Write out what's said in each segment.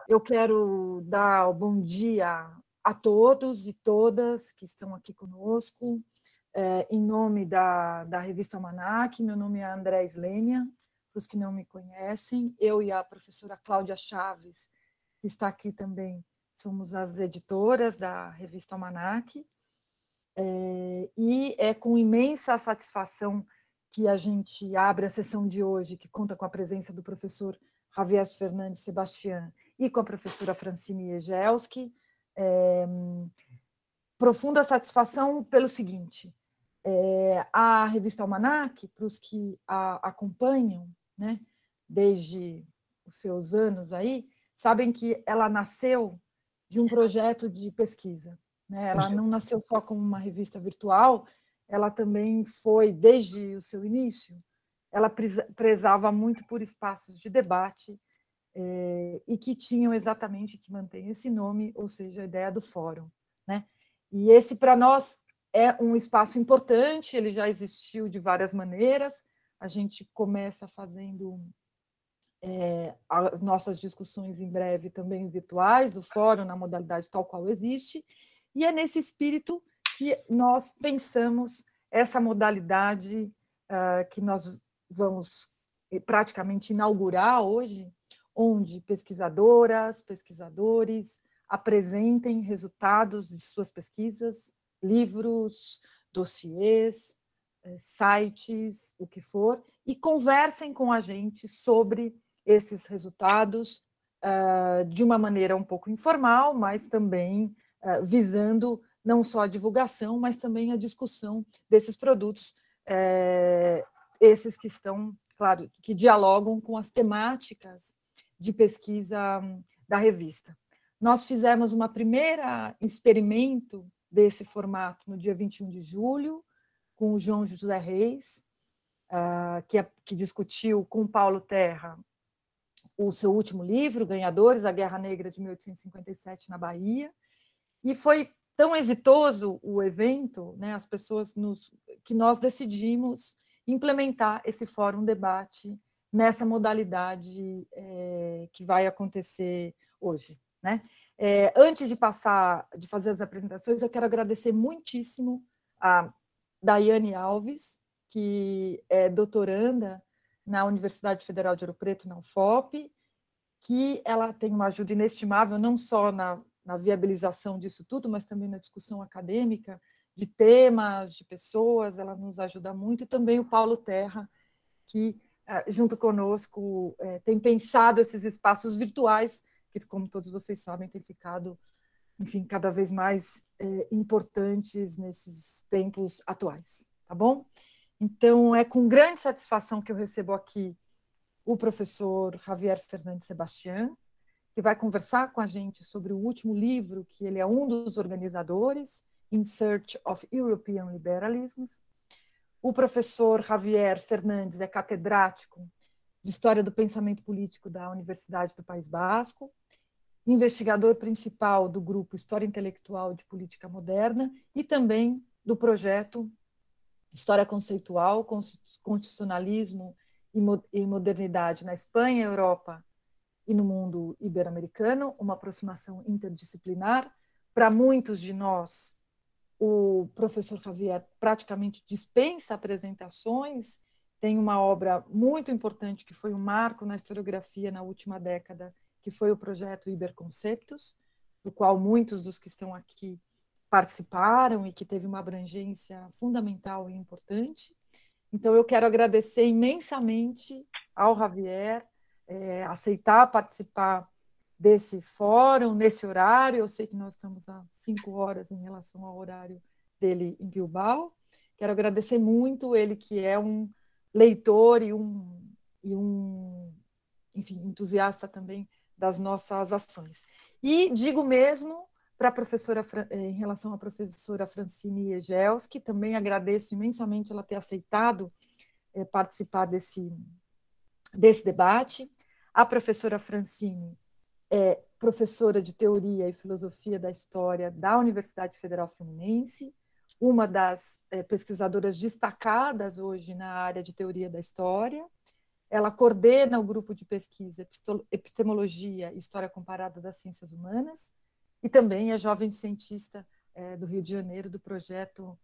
Eu quero dar o bom dia a todos e todas que estão aqui conosco, em nome da revista Almanac. Meu nome é André Slênia, para os que não me conhecem. Eu e a professora Cláudia Chaves, que está aqui também, somos as editoras da revista Almanac. E é com imensa satisfação que a gente abre a sessão de hoje, que conta com a presença do professor Javier Fernandes Sebastián e com a professora Francine Egelski. Profunda satisfação pelo seguinte: a revista Almanac, para os que a acompanham, né, desde os seus anos aí, sabem que ela nasceu de um projeto de pesquisa, né? Ela não nasceu só como uma revista virtual, ela também foi, desde o seu início, ela prezava muito por espaços de debate, e que tinham exatamente, que mantém esse nome, ou seja, a ideia do fórum, né? E esse, para nós, é um espaço importante, ele já existiu de várias maneiras. A gente começa fazendo as nossas discussões em breve também virtuais, do fórum, na modalidade tal qual existe, e é nesse espírito que nós pensamos essa modalidade que nós vamos praticamente inaugurar hoje, onde pesquisadoras, pesquisadores apresentem resultados de suas pesquisas, livros, dossiês, sites, o que for, e conversem com a gente sobre esses resultados de uma maneira um pouco informal, mas também visando não só a divulgação, mas também a discussão desses produtos, esses que estão, claro, que dialogam com as temáticas de pesquisa da revista. Nós fizemos uma primeira experimento desse formato no dia 21 de julho, com o João José Reis, que discutiu com Paulo Terra o seu último livro, Ganhadores, a Guerra Negra de 1857 na Bahia, e foi tão exitoso o evento, né, as pessoas que nós decidimos implementar esse fórum debate nessa modalidade que vai acontecer hoje, né? Antes de fazer as apresentações, eu quero agradecer muitíssimo a Daiane Alves, que é doutoranda na Universidade Federal de Ouro Preto, na UFOP, que ela tem uma ajuda inestimável, não só na viabilização disso tudo, mas também na discussão acadêmica, de temas, de pessoas, ela nos ajuda muito, e também o Paulo Terra, que, junto conosco, tem pensado esses espaços virtuais, que, como todos vocês sabem, têm ficado, enfim, cada vez mais importantes nesses tempos atuais, tá bom? Então, é com grande satisfação que eu recebo aqui o professor Javier Fernandes Sebastián, que vai conversar com a gente sobre o último livro, que ele é um dos organizadores, In Search of European Liberalism. O professor Javier Fernandes é catedrático de História do Pensamento Político da Universidade do País Basco, investigador principal do grupo História Intelectual de Política Moderna e também do projeto História Conceitual, Constitucionalismo e Modernidade na Espanha, Europa e no mundo ibero-americano, uma aproximação interdisciplinar. Para muitos de nós, o professor Javier praticamente dispensa apresentações, tem uma obra muito importante que foi um marco na historiografia na última década, que foi o projeto Iberconceptos, do qual muitos dos que estão aqui participaram e que teve uma abrangência fundamental e importante. Então, eu quero agradecer imensamente ao Javier aceitar participar desse fórum, nesse horário. Eu sei que nós estamos a 5 horas em relação ao horário dele em Bilbao. Quero agradecer muito ele, que é um leitor e enfim, entusiasta também das nossas ações. E digo mesmo para a professora, em relação à professora Francine Egelski, que também agradeço imensamente ela ter aceitado participar desse debate. A professora Francine é professora de Teoria e Filosofia da História da Universidade Federal Fluminense, uma das pesquisadoras destacadas hoje na área de Teoria da História. ela coordena o grupo de pesquisa Epistemologia e História Comparada das Ciências Humanas, e também é jovem cientista do Rio de Janeiro, do projeto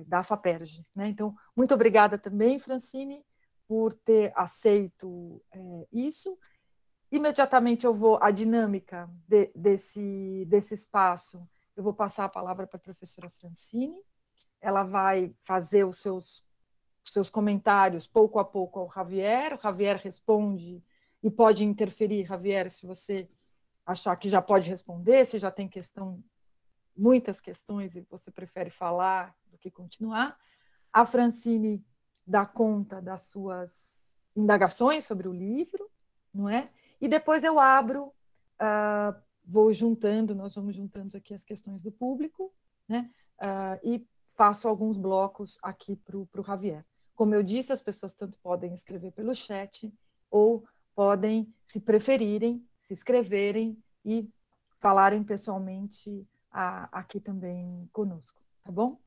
da FAPERJ, né? Então, muito obrigada também, Francine, por ter aceito isso. Imediatamente a dinâmica desse espaço, eu vou passar a palavra para a professora Francine, ela vai fazer os seus comentários pouco a pouco ao Javier, o Javier responde e pode interferir, Javier, se você achar que já pode responder, se já tem muitas questões e você prefere falar do que continuar. A Francine dá conta das suas indagações sobre o livro, não é? E depois eu abro, nós vamos juntando aqui as questões do público, né? E faço alguns blocos aqui para o Javier. Como eu disse, as pessoas tanto podem escrever pelo chat ou podem, se preferirem, se inscreverem e falarem pessoalmente aqui também conosco, tá bom?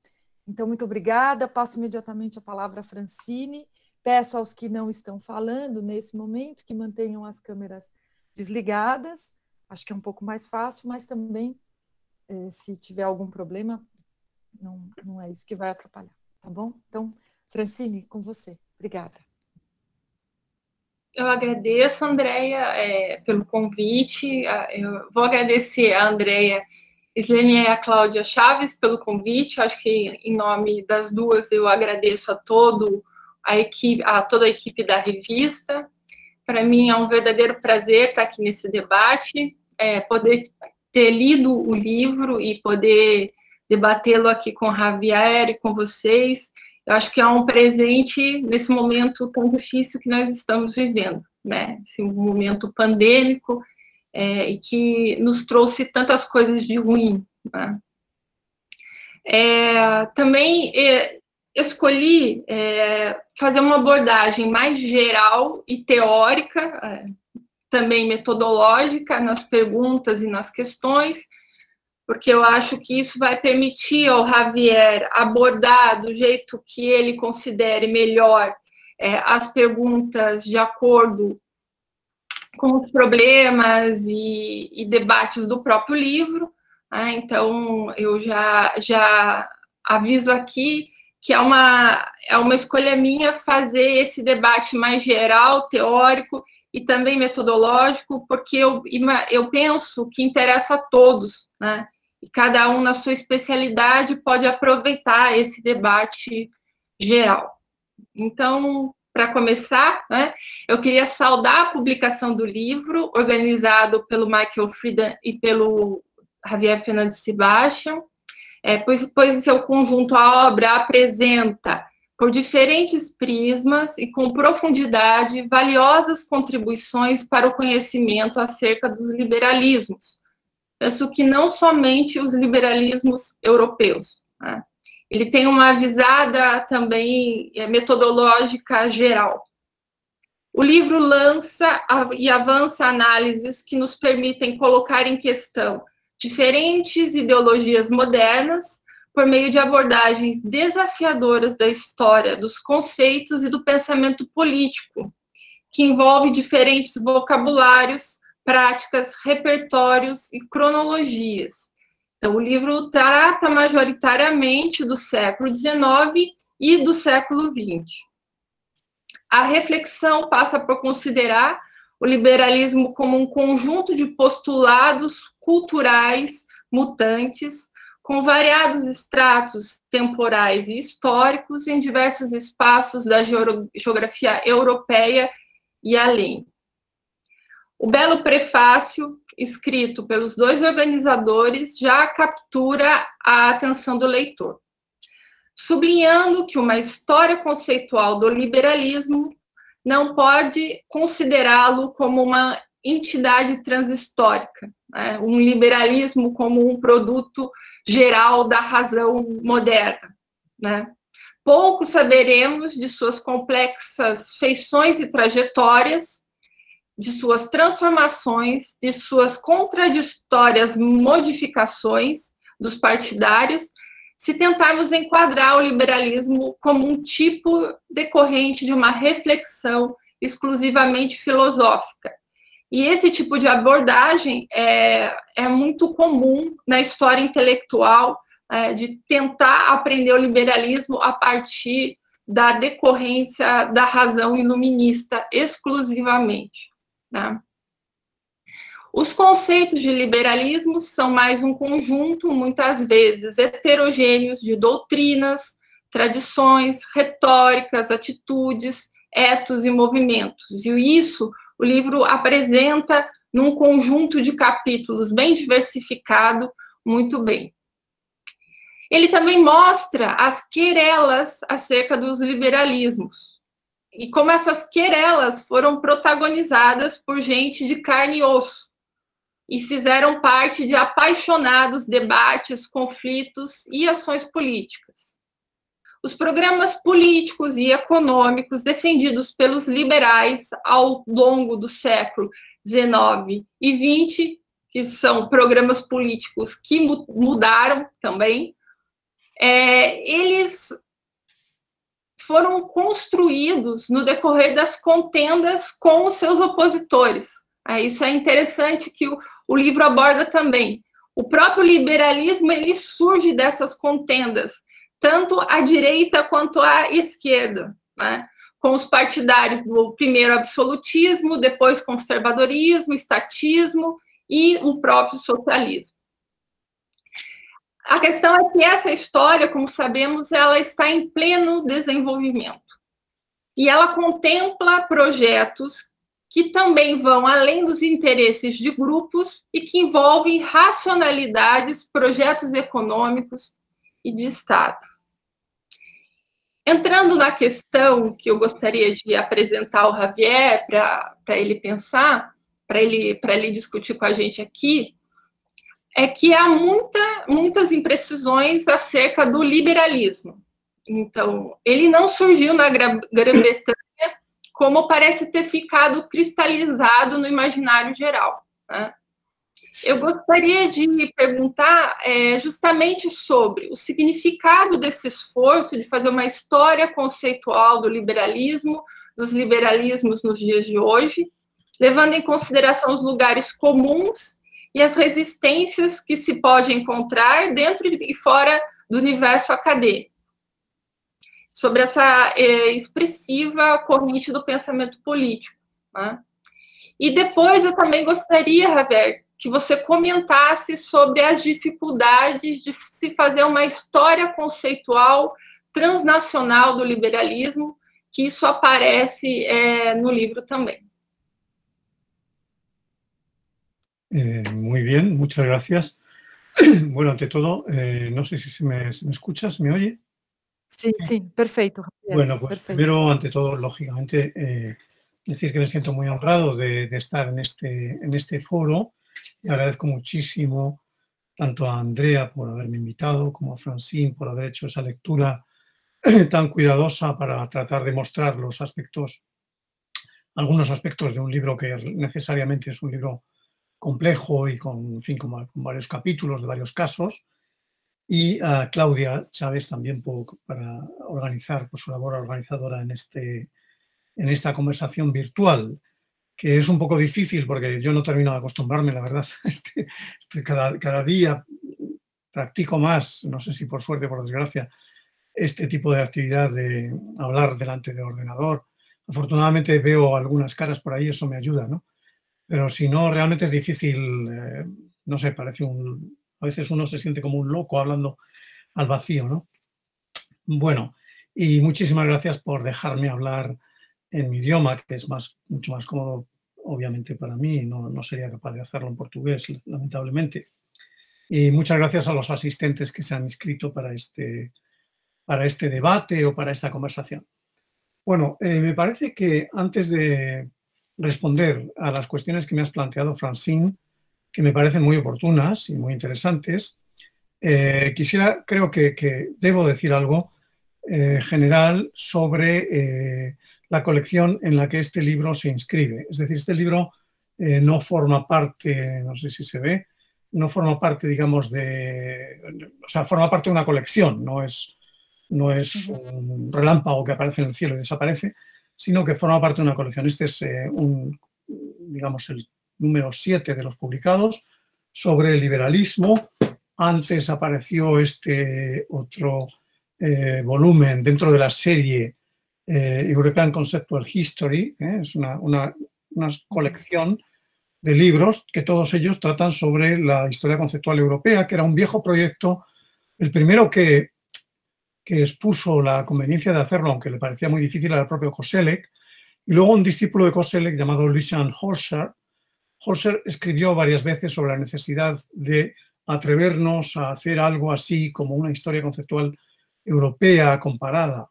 Então, muito obrigada. Passo imediatamente a palavra à Francine. Peço aos que não estão falando nesse momento que mantenham as câmeras desligadas. Acho que é um pouco mais fácil, mas também, se tiver algum problema, não é isso que vai atrapalhar, tá bom? Então, Francine, com você. Obrigada. Eu agradeço, Andréia, pelo convite. Eu vou agradecer a Andréia Slenia e a Cláudia Chaves pelo convite. Acho que, em nome das duas, eu agradeço a toda a equipe da revista. Para mim é um verdadeiro prazer estar aqui nesse debate, poder ter lido o livro e poder debatê-lo aqui com o Javier e com vocês. Eu acho que é um presente nesse momento tão difícil que nós estamos vivendo, né? Esse momento pandêmico e que nos trouxe tantas coisas de ruim, né? Também escolhi fazer uma abordagem mais geral e teórica, também metodológica nas perguntas e nas questões, porque eu acho que isso vai permitir ao Javier abordar do jeito que ele considere melhor as perguntas de acordo com os problemas e debates do próprio livro. Então, eu já aviso aqui que é uma escolha minha fazer esse debate mais geral, teórico e também metodológico, porque eu penso que interessa a todos, né? E cada um, na sua especialidade, pode aproveitar esse debate geral. Então, para começar, né, eu queria saudar a publicação do livro, organizado pelo Michael Friedan e pelo Javier Fernandes Sebastian, pois em seu conjunto a obra apresenta, por diferentes prismas e com profundidade, valiosas contribuições para o conhecimento acerca dos liberalismos. Penso que não somente os liberalismos europeus, né? Ele tem uma visada também metodológica geral. O livro lança e avança análises que nos permitem colocar em questão diferentes ideologias modernas por meio de abordagens desafiadoras da história, dos conceitos e do pensamento político, que envolve diferentes vocabulários, práticas, repertórios e cronologias. Então, o livro trata majoritariamente do século XIX e do século XX. A reflexão passa por considerar o liberalismo como um conjunto de postulados culturais mutantes, com variados estratos temporais e históricos em diversos espaços da geografia europeia e além. O belo prefácio, escrito pelos dois organizadores, já captura a atenção do leitor, sublinhando que uma história conceitual do liberalismo não pode considerá-lo como uma entidade transhistórica, né? Um liberalismo como um produto geral da razão moderna, né? Pouco saberemos de suas complexas feições e trajetórias, de suas transformações, de suas contraditórias modificações dos partidários, se tentarmos enquadrar o liberalismo como um tipo decorrente de uma reflexão exclusivamente filosófica. E esse tipo de abordagem é muito comum na história intelectual, de tentar aprender o liberalismo a partir da decorrência da razão iluminista exclusivamente, né? Os conceitos de liberalismo são mais um conjunto, muitas vezes, heterogêneos de doutrinas, tradições, retóricas, atitudes, etos e movimentos. E isso o livro apresenta num conjunto de capítulos bem diversificado, muito bem. Ele também mostra as querelas acerca dos liberalismos e como essas querelas foram protagonizadas por gente de carne e osso e fizeram parte de apaixonados debates, conflitos e ações políticas. Os programas políticos e econômicos defendidos pelos liberais ao longo do século XIX e XX, que são programas políticos que mudaram também, eles foram construídos no decorrer das contendas com os seus opositores. Isso é interessante que o livro aborda também. O próprio liberalismo ele surge dessas contendas, tanto à direita quanto à esquerda, né? Com os partidários do primeiro absolutismo, depois conservadorismo, estatismo e o próprio socialismo. A questão é que essa história, como sabemos, ela está em pleno desenvolvimento. E ela contempla projetos que também vão além dos interesses de grupos e que envolvem racionalidades, projetos econômicos e de Estado. Entrando na questão que eu gostaria de apresentar ao Javier para ele pensar, para ele discutir com a gente aqui, é que há muitas imprecisões acerca do liberalismo. Então, ele não surgiu na Grã-Bretanha como parece ter ficado cristalizado no imaginário geral, né? Eu gostaria de perguntar justamente sobre o significado desse esforço de fazer uma história conceitual do liberalismo, dos liberalismos nos dias de hoje, levando em consideração os lugares comuns e as resistências que se pode encontrar dentro e fora do universo acadêmico, sobre essa expressiva corrente do pensamento político, né? E depois eu também gostaria, Javier, que você comentasse sobre as dificuldades de se fazer uma história conceitual transnacional do liberalismo, que isso aparece no livro también. Muy bien, muchas gracias. Bueno, ante todo, no sé si me escuchas, ¿me oye? Sí, sí, perfecto. Javier, bueno, pues perfecto. Primero, ante todo, lógicamente, decir que me siento muy honrado de estar en este foro. Y agradezco muchísimo tanto a Andrea por haberme invitado, como a Francine por haber hecho esa lectura tan cuidadosa para tratar de mostrar algunos aspectos de un libro que necesariamente es un libro complejo y con varios capítulos de varios casos. Y a Claudia Chávez también para organizar, por su labor organizadora en esta conversación virtual, que es un poco difícil porque yo no termino de acostumbrarme, la verdad. Cada día practico más, no sé si por suerte o por desgracia, este tipo de actividad de hablar delante del ordenador. Afortunadamente veo algunas caras por ahí, eso me ayuda, ¿no? Pero si no, realmente es difícil, no sé, a veces uno se siente como un loco hablando al vacío, ¿no? Bueno, y muchísimas gracias por dejarme hablar en mi idioma, que es mucho más cómodo, obviamente, para mí. No sería capaz de hacerlo en portugués, lamentablemente. Y muchas gracias a los asistentes que se han inscrito para este debate o para esta conversación. Bueno, me parece que antes de responder a las cuestiones que me has planteado, Francine, que me parecen muy oportunas y muy interesantes, creo que debo decir algo general sobre la colección en la que este libro se inscribe. Es decir, este libro no forma parte, no sé si se ve, no forma parte, digamos, o sea, forma parte de una colección, no es un relámpago que aparece en el cielo y desaparece, sino que forma parte de una colección. Este es digamos, el número 7 de los publicados sobre el liberalismo. Antes apareció este otro volumen dentro de la serie European Conceptual History, es una colección de libros que todos ellos tratan sobre la historia conceptual europea, que era un viejo proyecto, el primero que expuso la conveniencia de hacerlo, aunque le parecía muy difícil, era el propio Koselleck, y luego un discípulo de Koselleck llamado Lucian Holzer. Holzer escribió varias veces sobre la necesidad de atrevernos a hacer algo así como una historia conceptual europea comparada.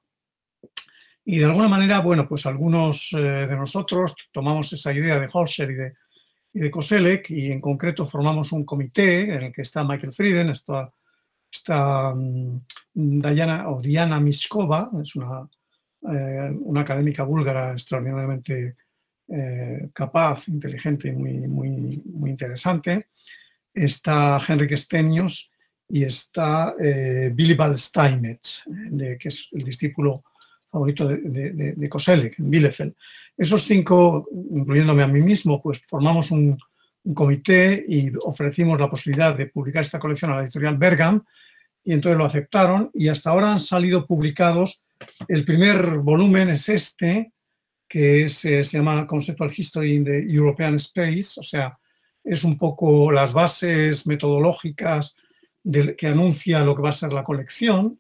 Y de alguna manera, bueno, pues algunos de nosotros tomamos esa idea de Holzer y de Koselleck, y en concreto formamos un comité en el que está Michael Frieden, está Diana Miskova, es una académica búlgara extraordinariamente capaz, inteligente y muy interesante. Está Henrik Stenius y está Willibald Steinmetz, que es el discípulo favorito de Koselleck, en Bielefeld. Esos 5, incluyéndome a mí mismo, pues formamos un comité y ofrecimos la posibilidad de publicar esta colección a la editorial Bergham, y entonces lo aceptaron, y hasta ahora han salido publicados. El primer volumen es este, que se llama Conceptual History in the European Space, o sea, es un poco las bases metodológicas que anuncia lo que va a ser la colección.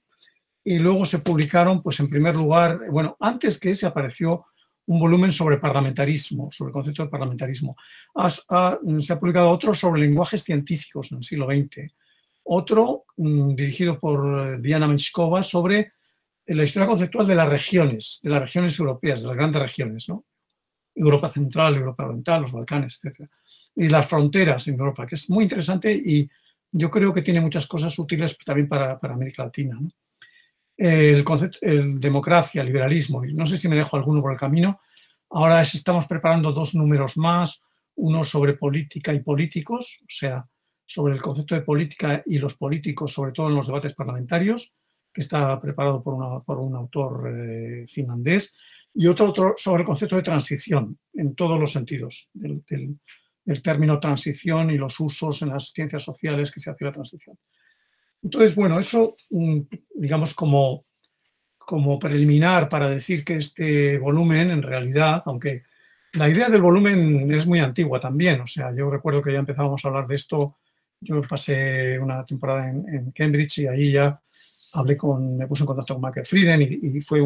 Y luego se publicaron, pues en primer lugar, bueno, antes que ese apareció un volumen sobre parlamentarismo, sobre el concepto de parlamentarismo. Se ha publicado otro sobre lenguajes científicos en el siglo XX. Otro, dirigido por Diana Miskova, sobre la historia conceptual de las regiones europeas, de las grandes regiones, ¿no? Europa Central, Europa Oriental, los Balcanes, etc. Y las fronteras en Europa, que es muy interesante y yo creo que tiene muchas cosas útiles también para América Latina, ¿no? El concepto, democracia, liberalismo, y no sé si me dejo alguno por el camino. Ahora estamos preparando 2 números más, uno sobre política y políticos, o sea, sobre el concepto de política y los políticos, sobre todo en los debates parlamentarios, que está preparado por un autor finlandés, y otro sobre el concepto de transición, en todos los sentidos, del término transición y los usos en las ciencias sociales que se hace la transición. Entonces, bueno, eso, digamos, como preliminar para decir que este volumen, en realidad, aunque la idea del volumen es muy antigua también, o sea, yo recuerdo que ya empezábamos a hablar de esto, yo pasé una temporada en Cambridge y ahí ya me puse en contacto con Michael Frieden y fue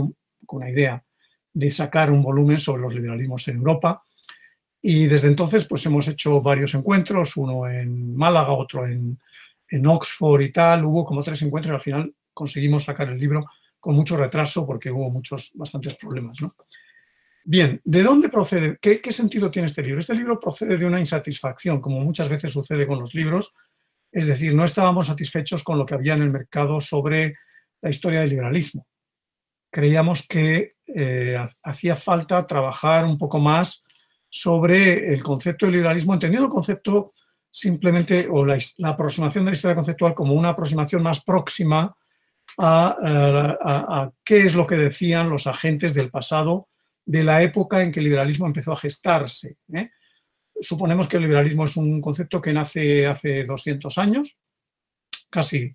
con una idea de sacar un volumen sobre los liberalismos en Europa. Y desde entonces, pues hemos hecho varios encuentros, uno en Málaga, otro en Oxford y tal. Hubo como 3 encuentros y al final conseguimos sacar el libro con mucho retraso porque hubo bastantes problemas, ¿no? Bien, ¿de dónde procede? ¿Qué sentido tiene este libro? Este libro procede de una insatisfacción, como muchas veces sucede con los libros. Es decir, no estábamos satisfechos con lo que había en el mercado sobre la historia del liberalismo. Creíamos que hacía falta trabajar un poco más sobre el concepto de liberalismo, entendiendo el concepto simplemente, o la aproximación de la historia conceptual como una aproximación más próxima a qué es lo que decían los agentes del pasado de la época en que el liberalismo empezó a gestarse, ¿eh? Suponemos que el liberalismo es un concepto que nace hace 200 años, casi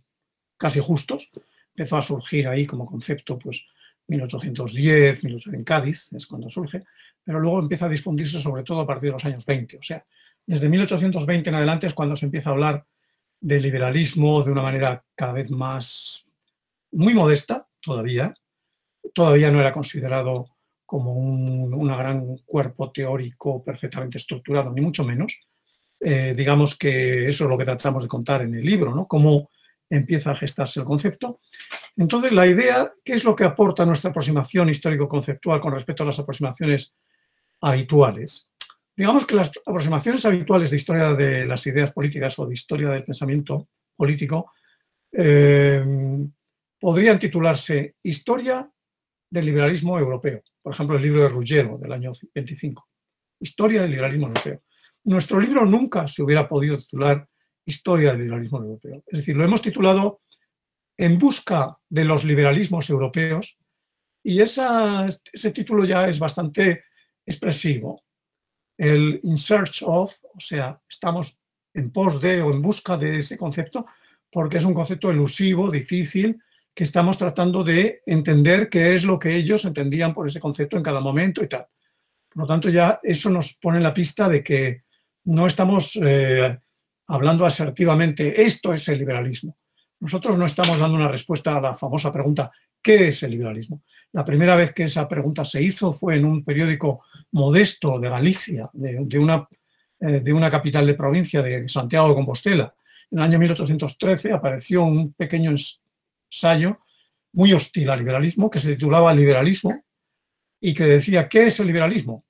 justos. Empezó a surgir ahí como concepto, pues, 1810, 1800 en Cádiz, es cuando surge, pero luego empieza a difundirse sobre todo a partir de los años 20. O sea, desde 1820 en adelante es cuando se empieza a hablar de liberalismo de una manera cada vez más, muy modesta todavía. Todavía no era considerado como un gran cuerpo teórico perfectamente estructurado, ni mucho menos. Digamos que eso es lo que tratamos de contar en el libro, ¿no? Cómo empieza a gestarse el concepto. Entonces, la idea, ¿qué es lo que aporta nuestra aproximación histórico-conceptual con respecto a las aproximaciones habituales? Digamos que las aproximaciones habituales de historia de las ideas políticas o de historia del pensamiento político podrían titularse Historia del liberalismo europeo. Por ejemplo, el libro de Ruggiero del año 25. Historia del liberalismo europeo. Nuestro libro nunca se hubiera podido titular Historia del liberalismo europeo. Es decir, lo hemos titulado En busca de los liberalismos europeos, Y ese título ya es bastante expresivo. El in search of, o sea, estamos en pos de o en busca de ese concepto, porque es un concepto elusivo, difícil, que estamos tratando de entender qué es lo que ellos entendían por ese concepto en cada momento y tal. Por lo tanto, ya eso nos pone en la pista de que no estamos hablando asertivamente, esto es el liberalismo. Nosotros no estamos dando una respuesta a la famosa pregunta, ¿qué es el liberalismo? La primera vez que esa pregunta se hizo fue en un periódico modesto de Galicia, de una capital de provincia, de Santiago de Compostela. En el año 1813 apareció un pequeño ensayo muy hostil al liberalismo, que se titulaba Liberalismo, y que decía, ¿qué es el liberalismo?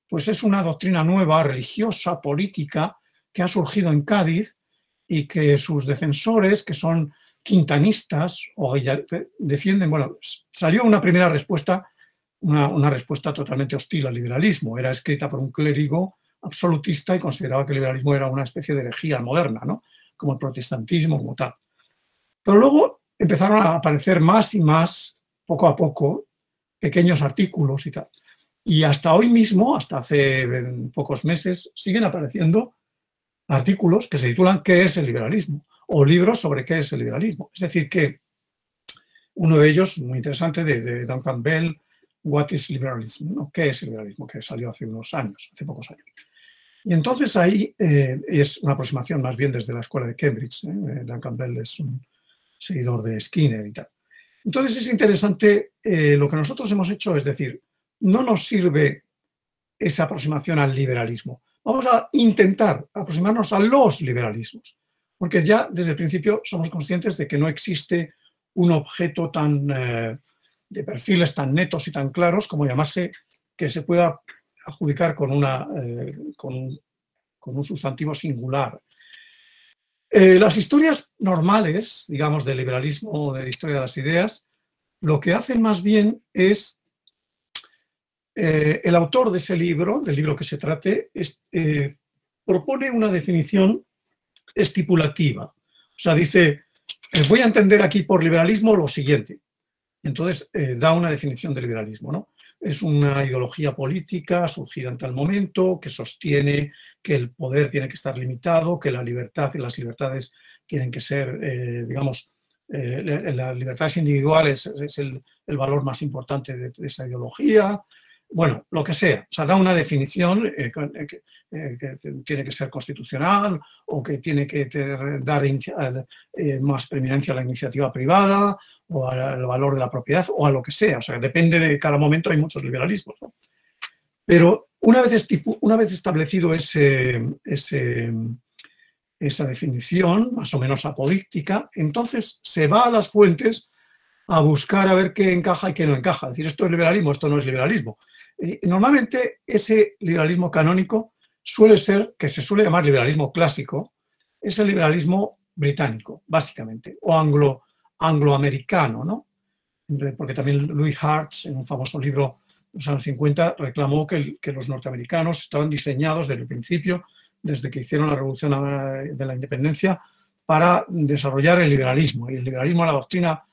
Pues es una doctrina nueva, religiosa, política, que ha surgido en Cádiz y que sus defensores, que son quintanistas, o defienden, bueno, salió una primera respuesta, una respuesta totalmente hostil al liberalismo. Era escrita por un clérigo absolutista y consideraba que el liberalismo era una especie de herejía moderna, ¿no? Como el protestantismo, como tal. Pero luego empezaron a aparecer más y más, poco a poco, pequeños artículos y tal. Y hasta hoy mismo, hasta hace pocos meses, siguen apareciendo artículos que se titulan ¿qué es el liberalismo? O libros sobre qué es el liberalismo. Es decir, que uno de ellos, muy interesante, de Duncan Bell, What is Liberalism? ¿No? ¿Qué es el liberalismo? Que salió hace unos años, hace pocos años. Y entonces ahí es una aproximación más bien desde la escuela de Cambridge. Duncan Bell es un seguidor de Skinner y tal. Entonces es interesante, lo que nosotros hemos hecho es decir, no nos sirve esa aproximación al liberalismo. Vamos a intentar aproximarnos a los liberalismos, porque ya desde el principio somos conscientes de que no existe un objeto tan de perfiles tan netos y tan claros como llamarse que se pueda adjudicar con un sustantivo singular. Las historias normales, digamos, del liberalismo o de la historia de las ideas, lo que hacen más bien es el autor de ese libro, del libro que se trate, propone una definición estipulativa. O sea, dice, voy a entender aquí por liberalismo lo siguiente. Entonces, da una definición de liberalismo, ¿no? Es una ideología política surgida en tal momento que sostiene que el poder tiene que estar limitado, que la libertad y las libertades tienen que ser, digamos, las libertades individuales es el valor más importante de esa ideología. Bueno, lo que sea, o sea, da una definición que tiene que ser constitucional o que tiene que dar más preeminencia a la iniciativa privada o al valor de la propiedad o a lo que sea, o sea, depende de cada momento, hay muchos liberalismos, ¿no? Pero una vez establecido esa definición, más o menos apodíctica, entonces se va a las fuentes a buscar a ver qué encaja y qué no encaja. Es decir, esto es liberalismo, esto no es liberalismo. Normalmente ese liberalismo canónico suele ser, que se suele llamar liberalismo clásico, es el liberalismo británico, básicamente, o angloamericano, ¿no? Porque también Louis Hartz, en un famoso libro de los años 50, reclamó que los norteamericanos estaban diseñados desde el principio, desde que hicieron la Revolución de la Independencia, para desarrollar el liberalismo. Y el liberalismo es la doctrina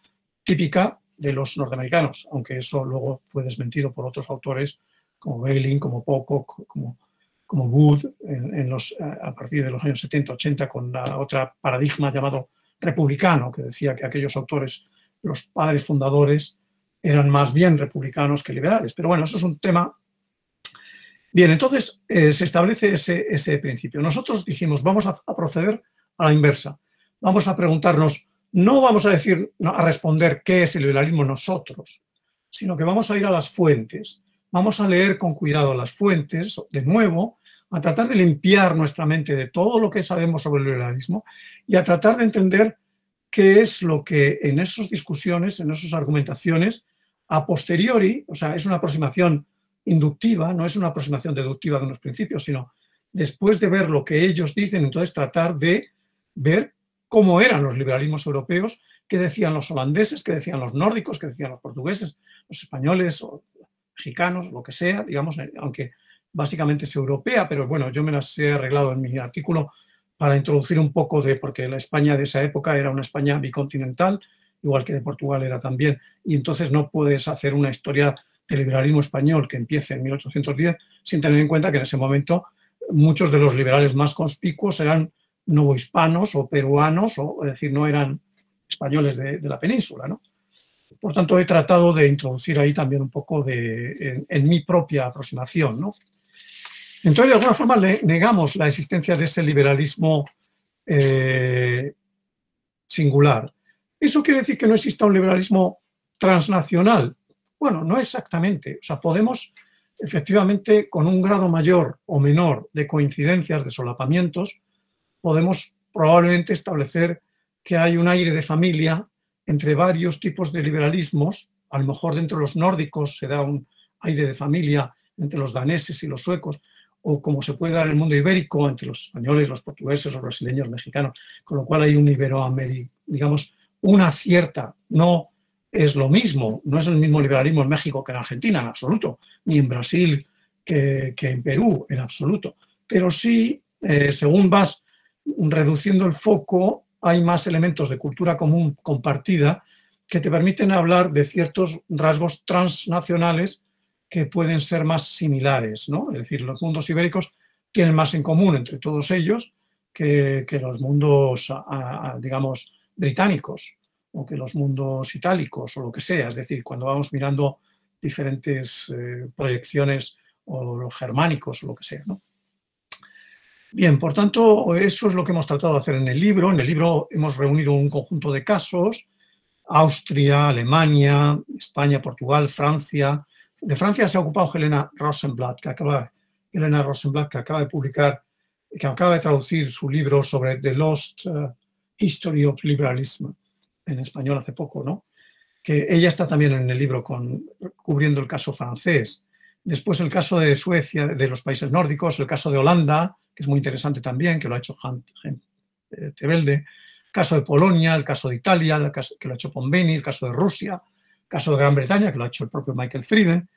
típica de los norteamericanos, aunque eso luego fue desmentido por otros autores como Bailey, como Pocock, como Wood, a partir de los años 70-80, con otro paradigma llamado republicano, que decía que aquellos autores, los padres fundadores, eran más bien republicanos que liberales. Pero bueno, eso es un tema. Bien, entonces se establece ese principio. Nosotros dijimos, vamos a proceder a la inversa. Vamos a preguntarnos, no vamos a responder qué es el liberalismo nosotros, sino que vamos a ir a las fuentes. Vamos a leer con cuidado las fuentes, de nuevo, a tratar de limpiar nuestra mente de todo lo que sabemos sobre el liberalismo y a tratar de entender qué es lo que en esas discusiones, en esas argumentaciones, a posteriori, o sea, es una aproximación inductiva, no es una aproximación deductiva de unos principios, sino después de ver lo que ellos dicen, entonces tratar de ver cómo eran los liberalismos europeos, qué decían los holandeses, qué decían los nórdicos, qué decían los portugueses, los españoles o mexicanos, lo que sea, digamos, aunque básicamente es europea, pero bueno, yo me las he arreglado en mi artículo para introducir un poco porque la España de esa época era una España bicontinental igual que de Portugal era también, y entonces no puedes hacer una historia del liberalismo español que empiece en 1810 sin tener en cuenta que en ese momento muchos de los liberales más conspicuos eran novohispanos o peruanos, es decir, no eran españoles de la península, ¿no? Por tanto, he tratado de introducir ahí también un poco en mi propia aproximación, ¿no? Entonces, de alguna forma, negamos la existencia de ese liberalismo singular. ¿Eso quiere decir que no exista un liberalismo transnacional? Bueno, no exactamente. O sea, podemos, efectivamente, con un grado mayor o menor de coincidencias, de solapamientos, podemos probablemente establecer que hay un aire de familia entre varios tipos de liberalismos. A lo mejor dentro de los nórdicos se da un aire de familia entre los daneses y los suecos, o como se puede dar en el mundo ibérico entre los españoles, los portugueses, los brasileños, los mexicanos, con lo cual hay un iberoamericano, digamos, una cierta, no es lo mismo, no es el mismo liberalismo en México que en Argentina, en absoluto, ni en Brasil que en Perú, en absoluto, pero sí, según vas reduciendo el foco, hay más elementos de cultura común compartida que te permiten hablar de ciertos rasgos transnacionales que pueden ser más similares, ¿no? Es decir, los mundos ibéricos tienen más en común entre todos ellos que los mundos, digamos, británicos o que los mundos itálicos o lo que sea. Es decir, cuando vamos mirando diferentes proyecciones o los germánicos o lo que sea, ¿no? Bien, por tanto, eso es lo que hemos tratado de hacer en el libro. En el libro hemos reunido un conjunto de casos: Austria, Alemania, España, Portugal, Francia. De Francia se ha ocupado Helena Rosenblatt, que acaba de publicar, que acaba de traducir su libro sobre The Lost History of Liberalism, en español hace poco, ¿no? Que ella está también en el libro cubriendo el caso francés. Después el caso de Suecia, de los países nórdicos, el caso de Holanda, que es muy interesante también, que lo ha hecho Tevelde, el caso de Polonia, el caso de Italia, el caso que lo ha hecho Pombeni, el caso de Rusia, el caso de Gran Bretaña, que lo ha hecho el propio Michael Frieden,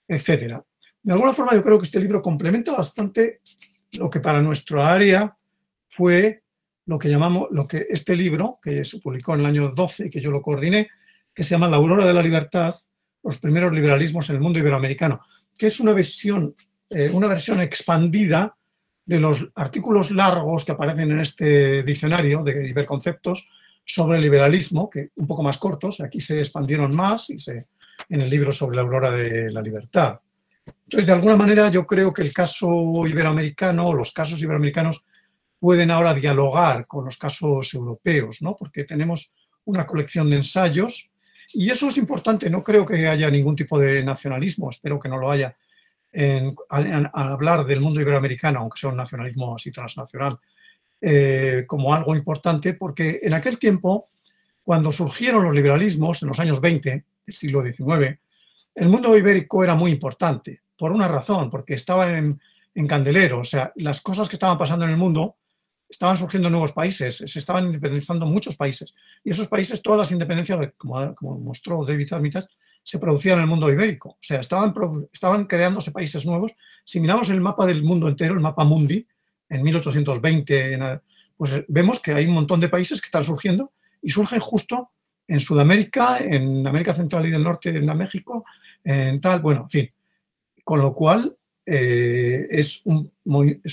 etc. De alguna forma yo creo que este libro complementa bastante lo que para nuestra área fue este libro, que se publicó en el año 12, que yo lo coordiné, que se llama La Aurora de la Libertad, los primeros liberalismos en el mundo iberoamericano, que es una versión expandida de los artículos largos que aparecen en este diccionario de Iberconceptos sobre el liberalismo, que un poco más cortos, aquí se expandieron más en el libro sobre la Aurora de la Libertad. Entonces, de alguna manera, yo creo que el caso iberoamericano, los casos iberoamericanos, pueden ahora dialogar con los casos europeos, ¿no? Porque tenemos una colección de ensayos y eso es importante. No creo que haya ningún tipo de nacionalismo, espero que no lo haya, al hablar del mundo iberoamericano, aunque sea un nacionalismo así transnacional, como algo importante, porque en aquel tiempo, cuando surgieron los liberalismos, en los años 20 del siglo XIX, el mundo ibérico era muy importante, por una razón, porque estaba en candelero. O sea, las cosas que estaban pasando en el mundo, estaban surgiendo nuevos países, se estaban independizando muchos países, y esos países, todas las independencias, como mostró David Armitage, se producían en el mundo ibérico. O sea, estaban creándose países nuevos. Si miramos el mapa del mundo entero, el mapa mundi, en 1820, pues vemos que hay un montón de países que están surgiendo y surgen justo en Sudamérica, en América Central y del Norte, en México, en tal, bueno, en fin. Con lo cual, es un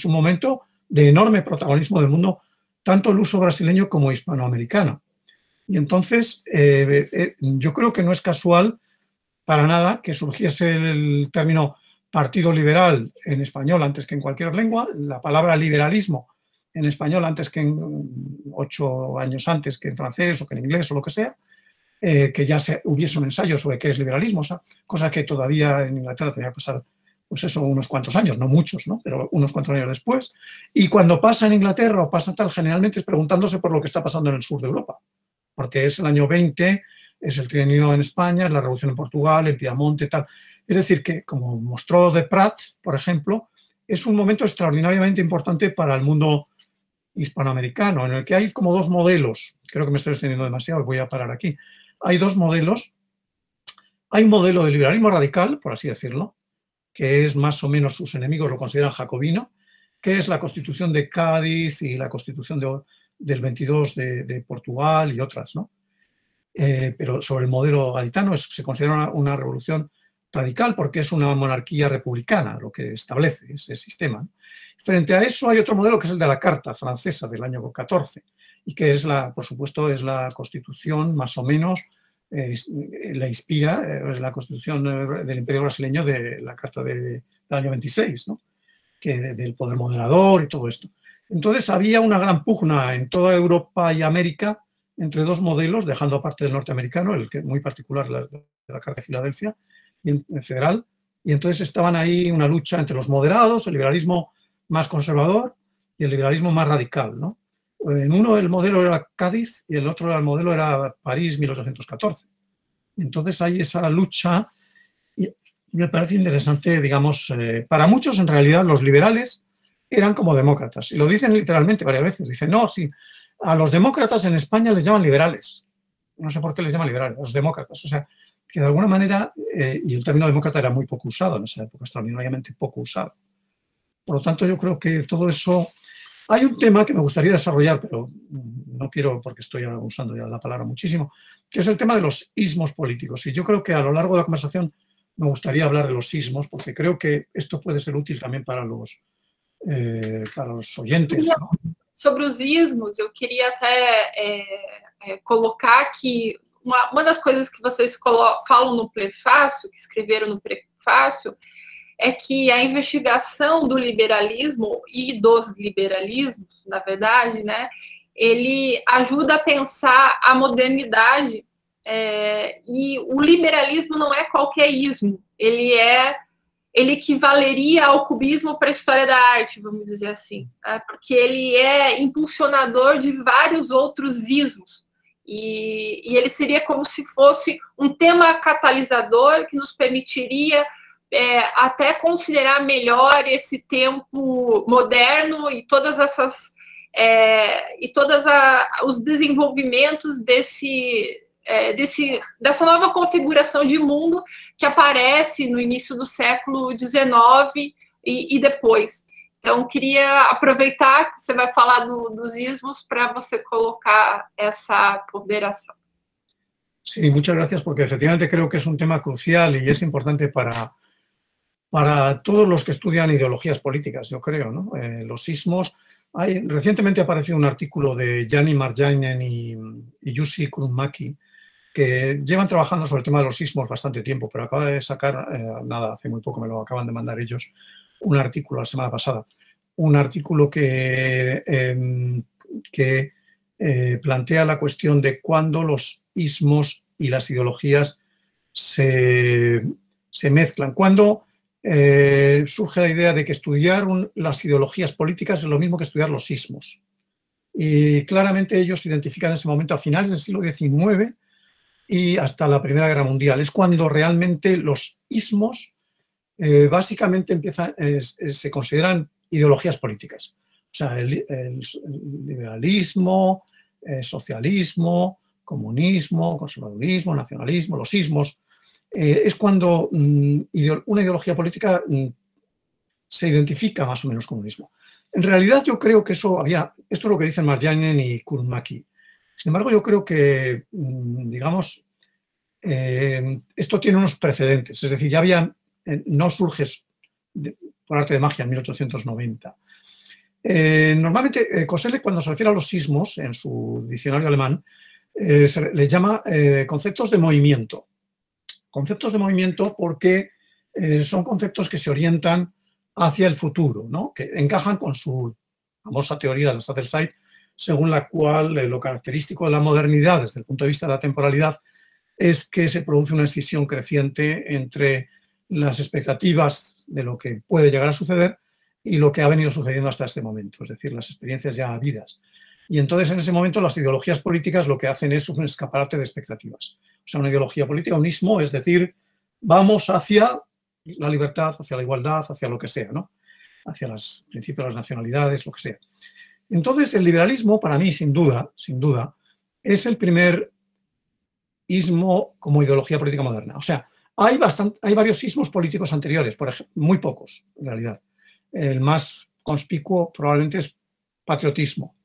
momento de enorme protagonismo del mundo, tanto el uso brasileño como hispanoamericano. Y entonces, yo creo que no es casual para nada que surgiese el término Partido Liberal en español antes que en cualquier lengua, la palabra liberalismo en español antes que 8 años antes que en francés o que en inglés o lo que sea, que ya hubiese un ensayo sobre qué es liberalismo, o sea, cosa que todavía en Inglaterra tenía que pasar, pues eso, unos cuantos años, no muchos, ¿no? Pero unos cuantos años después. Y cuando pasa en Inglaterra o pasa tal, generalmente es preguntándose por lo que está pasando en el sur de Europa, porque es el año 20, es el trienio en España, es la revolución en Portugal, en Piamonte, tal. Es decir, que como mostró de Prat, por ejemplo, es un momento extraordinariamente importante para el mundo hispanoamericano, en el que hay como dos modelos. Creo que me estoy extendiendo demasiado y voy a parar aquí. Hay dos modelos. Hay un modelo de liberalismo radical, por así decirlo, que es más o menos, sus enemigos lo consideran jacobino, que es la Constitución de Cádiz y la Constitución del 22 de Portugal y otras, ¿no? pero sobre el modelo gaditano se considera una revolución radical porque es una monarquía republicana lo que establece ese sistema. Frente a eso hay otro modelo que es el de la Carta francesa del año 14 y que es por supuesto, es la constitución más o menos, la inspira, es la constitución del Imperio brasileño de la Carta del año 26, ¿no? Del poder moderador y todo esto. Entonces había una gran pugna en toda Europa y América entre dos modelos, dejando aparte del norteamericano, el que muy particular, la Carta de Filadelfia, y en federal, y entonces estaban ahí una lucha entre los moderados, el liberalismo más conservador y el liberalismo más radical, ¿no? En uno el modelo era Cádiz y el otro el modelo era París 1814. Entonces hay esa lucha y me parece interesante, digamos, para muchos en realidad los liberales eran como demócratas, y lo dicen literalmente varias veces, dicen, no, sí, a los demócratas en España les llaman liberales, no sé por qué les llaman liberales, los demócratas, o sea, que de alguna manera, y el término demócrata era muy poco usado en esa época, extraordinariamente poco usado. Por lo tanto, yo creo que todo eso... Hay un tema que me gustaría desarrollar, pero no quiero porque estoy usando ya la palabra muchísimo, que es el tema de los ismos políticos. Y yo creo que a lo largo de la conversación me gustaría hablar de los ismos, porque creo que esto puede ser útil también para los oyentes, ¿no? Sobre os ismos, eu queria até colocar que uma das coisas que vocês falam no prefácio, que escreveram no prefácio, é que a investigação do liberalismo e dos liberalismos, na verdade, né, ele ajuda a pensar a modernidade, e o liberalismo não é qualquer ismo, ele equivaleria ao cubismo para a história da arte, vamos dizer assim, né, porque ele é impulsionador de vários outros ismos, e ele seria como se fosse um tema catalisador que nos permitiria até considerar melhor esse tempo moderno e todas essas os desenvolvimentos dessa nova configuração de mundo que aparece no início do século XIX e depois. Então, queria aproveitar que você vai falar dos ismos para você colocar essa ponderação. Sí, muchas gracias, porque efectivamente creo que es un tema crucial y es importante para todos los que estudian ideologías políticas, yo creo, ¿no? Los ismos. Recientemente ha aparecido un artículo de Jani Marjainen y Jussi Kurunmäki, que llevan trabajando sobre el tema de los ismos bastante tiempo, pero acaba de sacar, hace muy poco me lo acaban de mandar ellos, un artículo la semana pasada, un artículo que plantea la cuestión de cuándo los ismos y las ideologías se mezclan, cuándo surge la idea de que estudiar las ideologías políticas es lo mismo que estudiar los ismos. Y claramente ellos identifican en ese momento a finales del siglo XIX y hasta la Primera Guerra Mundial. Es cuando realmente los ismos básicamente se consideran ideologías políticas. O sea, el liberalismo, socialismo, comunismo, conservadurismo, nacionalismo, los ismos. Es cuando una ideología política se identifica más o menos con un ismo. En realidad yo creo que esto es lo que dicen Marjainen y Kurunmäki. Sin embargo, yo creo que, digamos, esto tiene unos precedentes. Es decir, no surge por arte de magia en 1890. Normalmente, Koselleck, cuando se refiere a los ismos, en su diccionario alemán, les llama conceptos de movimiento. Conceptos de movimiento porque son conceptos que se orientan hacia el futuro, ¿no? Que encajan con su famosa teoría de la Sattelzeit, según la cual lo característico de la modernidad desde el punto de vista de la temporalidad es que se produce una escisión creciente entre las expectativas de lo que puede llegar a suceder y lo que ha venido sucediendo hasta este momento, es decir, las experiencias ya habidas. Y entonces en ese momento las ideologías políticas lo que hacen es un escaparate de expectativas. O sea, una ideología política, un ismo, es decir, vamos hacia la libertad, hacia la igualdad, hacia lo que sea, ¿no? Hacia los principios de las nacionalidades, lo que sea. Entonces, el liberalismo, para mí, sin duda, es el primer ismo como ideología política moderna. O sea, hay varios ismos políticos anteriores, por ejemplo, muy pocos, en realidad. El más conspicuo probablemente es patriotismo.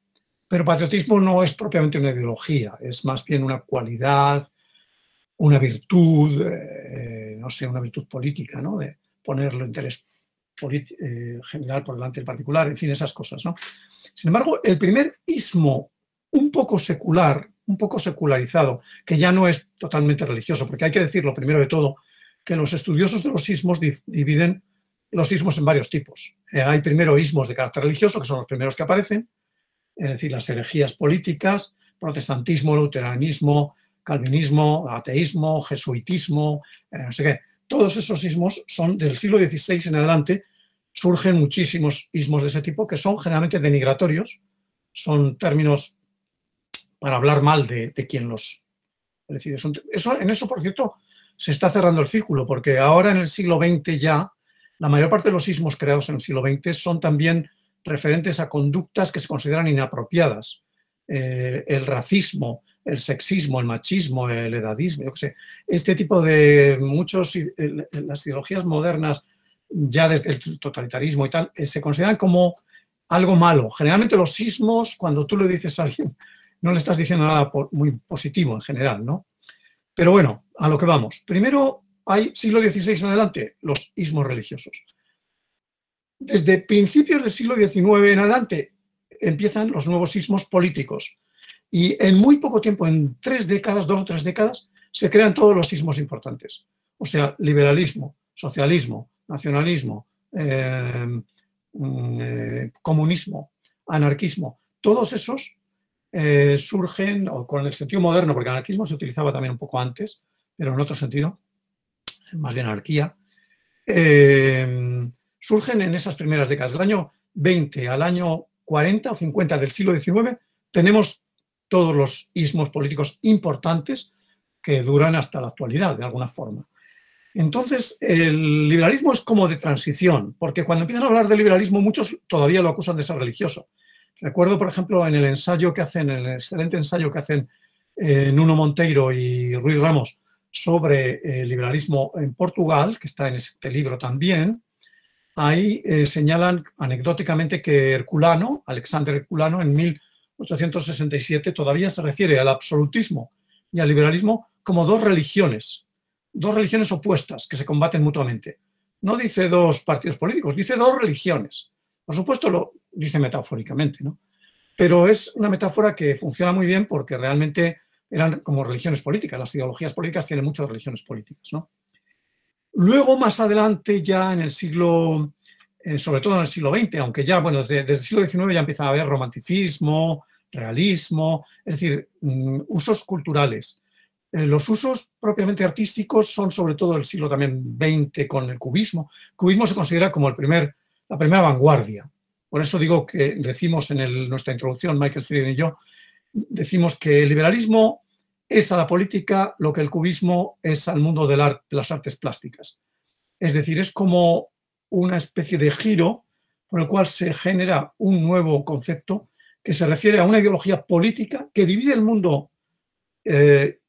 Pero patriotismo no es propiamente una ideología, es más bien una cualidad, una virtud, no sé, una virtud política, ¿no? De poner el interés general por delante del particular, en fin, esas cosas, ¿no? Sin embargo, el primer ismo un poco secular, un poco secularizado, que ya no es totalmente religioso, porque hay que decirlo primero de todo, que los estudiosos de los ismos dividen los ismos en varios tipos. Hay primero ismos de carácter religioso, que son los primeros que aparecen, es decir, las herejías políticas, protestantismo, luteranismo, calvinismo, ateísmo, jesuitismo, no sé qué. Todos esos ismos son del siglo XVI en adelante, surgen muchísimos ismos de ese tipo que son generalmente denigratorios, son términos para hablar mal de quien los... Es decir, en eso, por cierto, se está cerrando el círculo, porque ahora en el siglo XX ya, la mayor parte de los ismos creados en el siglo XX son también referentes a conductas que se consideran inapropiadas. El racismo, el sexismo, el machismo, el edadismo, yo qué sé. Este tipo de las ideologías modernas, ya desde el totalitarismo y tal, se consideran como algo malo. Generalmente los ismos, cuando tú le dices a alguien, no le estás diciendo nada muy positivo en general, ¿no? Pero bueno, a lo que vamos. Primero, hay siglo XVI en adelante, los ismos religiosos. Desde principios del siglo XIX en adelante empiezan los nuevos ismos políticos. Y en muy poco tiempo, en 3 décadas, 2 o 3 décadas, se crean todos los ismos importantes. O sea, liberalismo, socialismo, nacionalismo, comunismo, anarquismo, todos esos surgen con el sentido moderno, porque el anarquismo se utilizaba también un poco antes, pero en otro sentido, más bien anarquía, surgen en esas primeras décadas. Del año 20 al año 40 o 50 del siglo XIX tenemos todos los ismos políticos importantes que duran hasta la actualidad, de alguna forma. Entonces, el liberalismo es como de transición, porque cuando empiezan a hablar de liberalismo, muchos todavía lo acusan de ser religioso. Recuerdo, por ejemplo, en el ensayo que hacen, el excelente ensayo que hacen Nuno Monteiro y Ruiz Ramos sobre el liberalismo en Portugal, que está en este libro también, ahí señalan anecdóticamente que Herculano, Alexander Herculano, en 1867 todavía se refiere al absolutismo y al liberalismo como dos religiones opuestas que se combaten mutuamente. No dice dos partidos políticos, dice dos religiones. Por supuesto lo dice metafóricamente, ¿no? Pero es una metáfora que funciona muy bien porque realmente eran como religiones políticas. Las ideologías políticas tienen muchas religiones políticas, ¿no? Luego, más adelante, ya en el siglo, sobre todo en el siglo XX, aunque ya, bueno, desde el siglo XIX ya empieza a haber romanticismo, realismo, es decir, usos culturales. Los usos propiamente artísticos son sobre todo del siglo también XX con el cubismo. El cubismo se considera como la primera vanguardia. Por eso digo que decimos en nuestra introducción, Michael Frieden y yo, decimos que el liberalismo es a la política lo que el cubismo es al mundo de las artes plásticas. Es decir, es como una especie de giro por el cual se genera un nuevo concepto que se refiere a una ideología política que divide el mundo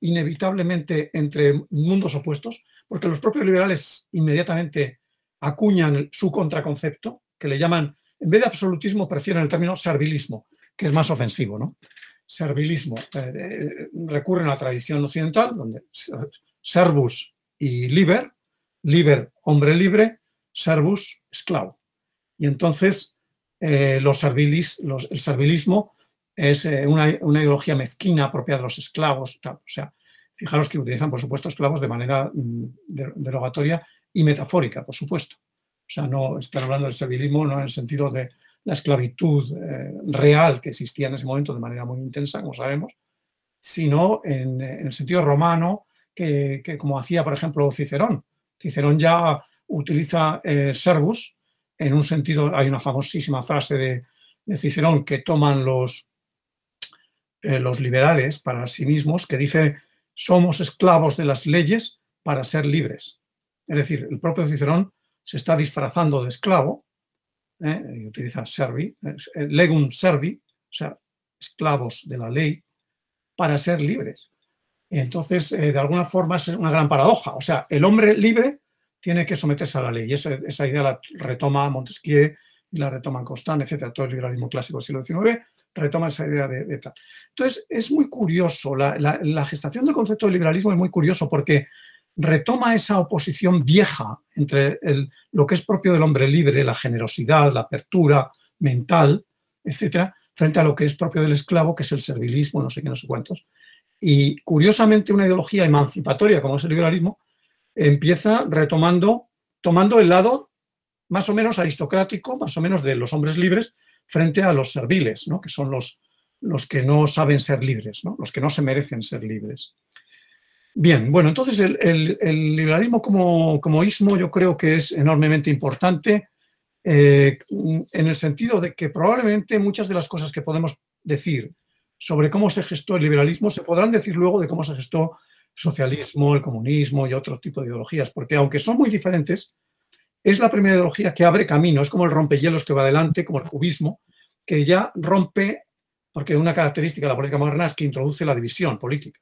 inevitablemente entre mundos opuestos, porque los propios liberales inmediatamente acuñan su contraconcepto, que le llaman, en vez de absolutismo, prefieren el término servilismo, que es más ofensivo, ¿no? Servilismo. Recurren a la tradición occidental, donde servus y liber, hombre libre, servus, esclavo. Y entonces el servilismo es una ideología mezquina propia de los esclavos. Tal. O sea, fijaros que utilizan, por supuesto, esclavos de manera derogatoria y metafórica, por supuesto. O sea, no están hablando del servilismo no en el sentido de la esclavitud real que existía en ese momento de manera muy intensa, como sabemos, sino en el sentido romano que como hacía, por ejemplo, Cicerón. Cicerón ya utiliza servus en un sentido, hay una famosísima frase de Cicerón que toman los liberales para sí mismos, que dice: somos esclavos de las leyes para ser libres. Es decir, el propio Cicerón se está disfrazando de esclavo, y utiliza servi, legum servi, o sea, esclavos de la ley, para ser libres. Y entonces, de alguna forma, es una gran paradoja. O sea, el hombre libre tiene que someterse a la ley. Y esa idea la retoma Montesquieu y la retoma Constant, etcétera, todo el liberalismo clásico del siglo XIX, retoma esa idea de tal. Entonces, es muy curioso, la gestación del concepto de liberalismo es muy curioso porque retoma esa oposición vieja entre lo que es propio del hombre libre, la generosidad, la apertura mental, etcétera, frente a lo que es propio del esclavo, que es el servilismo, no sé qué, no sé cuántos. Y curiosamente una ideología emancipatoria como es el liberalismo empieza tomando el lado más o menos aristocrático, más o menos de los hombres libres, frente a los serviles, ¿no? Que son los que no saben ser libres, ¿no? Los que no se merecen ser libres. Bien, bueno, entonces el liberalismo como ismo yo creo que es enormemente importante en el sentido de que probablemente muchas de las cosas que podemos decir sobre cómo se gestó el liberalismo se podrán decir luego de cómo se gestó el socialismo, el comunismo y otro tipo de ideologías, porque aunque son muy diferentes, es la primera ideología que abre camino, es como el rompehielos que va adelante, como el cubismo, que ya rompe, porque una característica de la política moderna es que introduce la división política.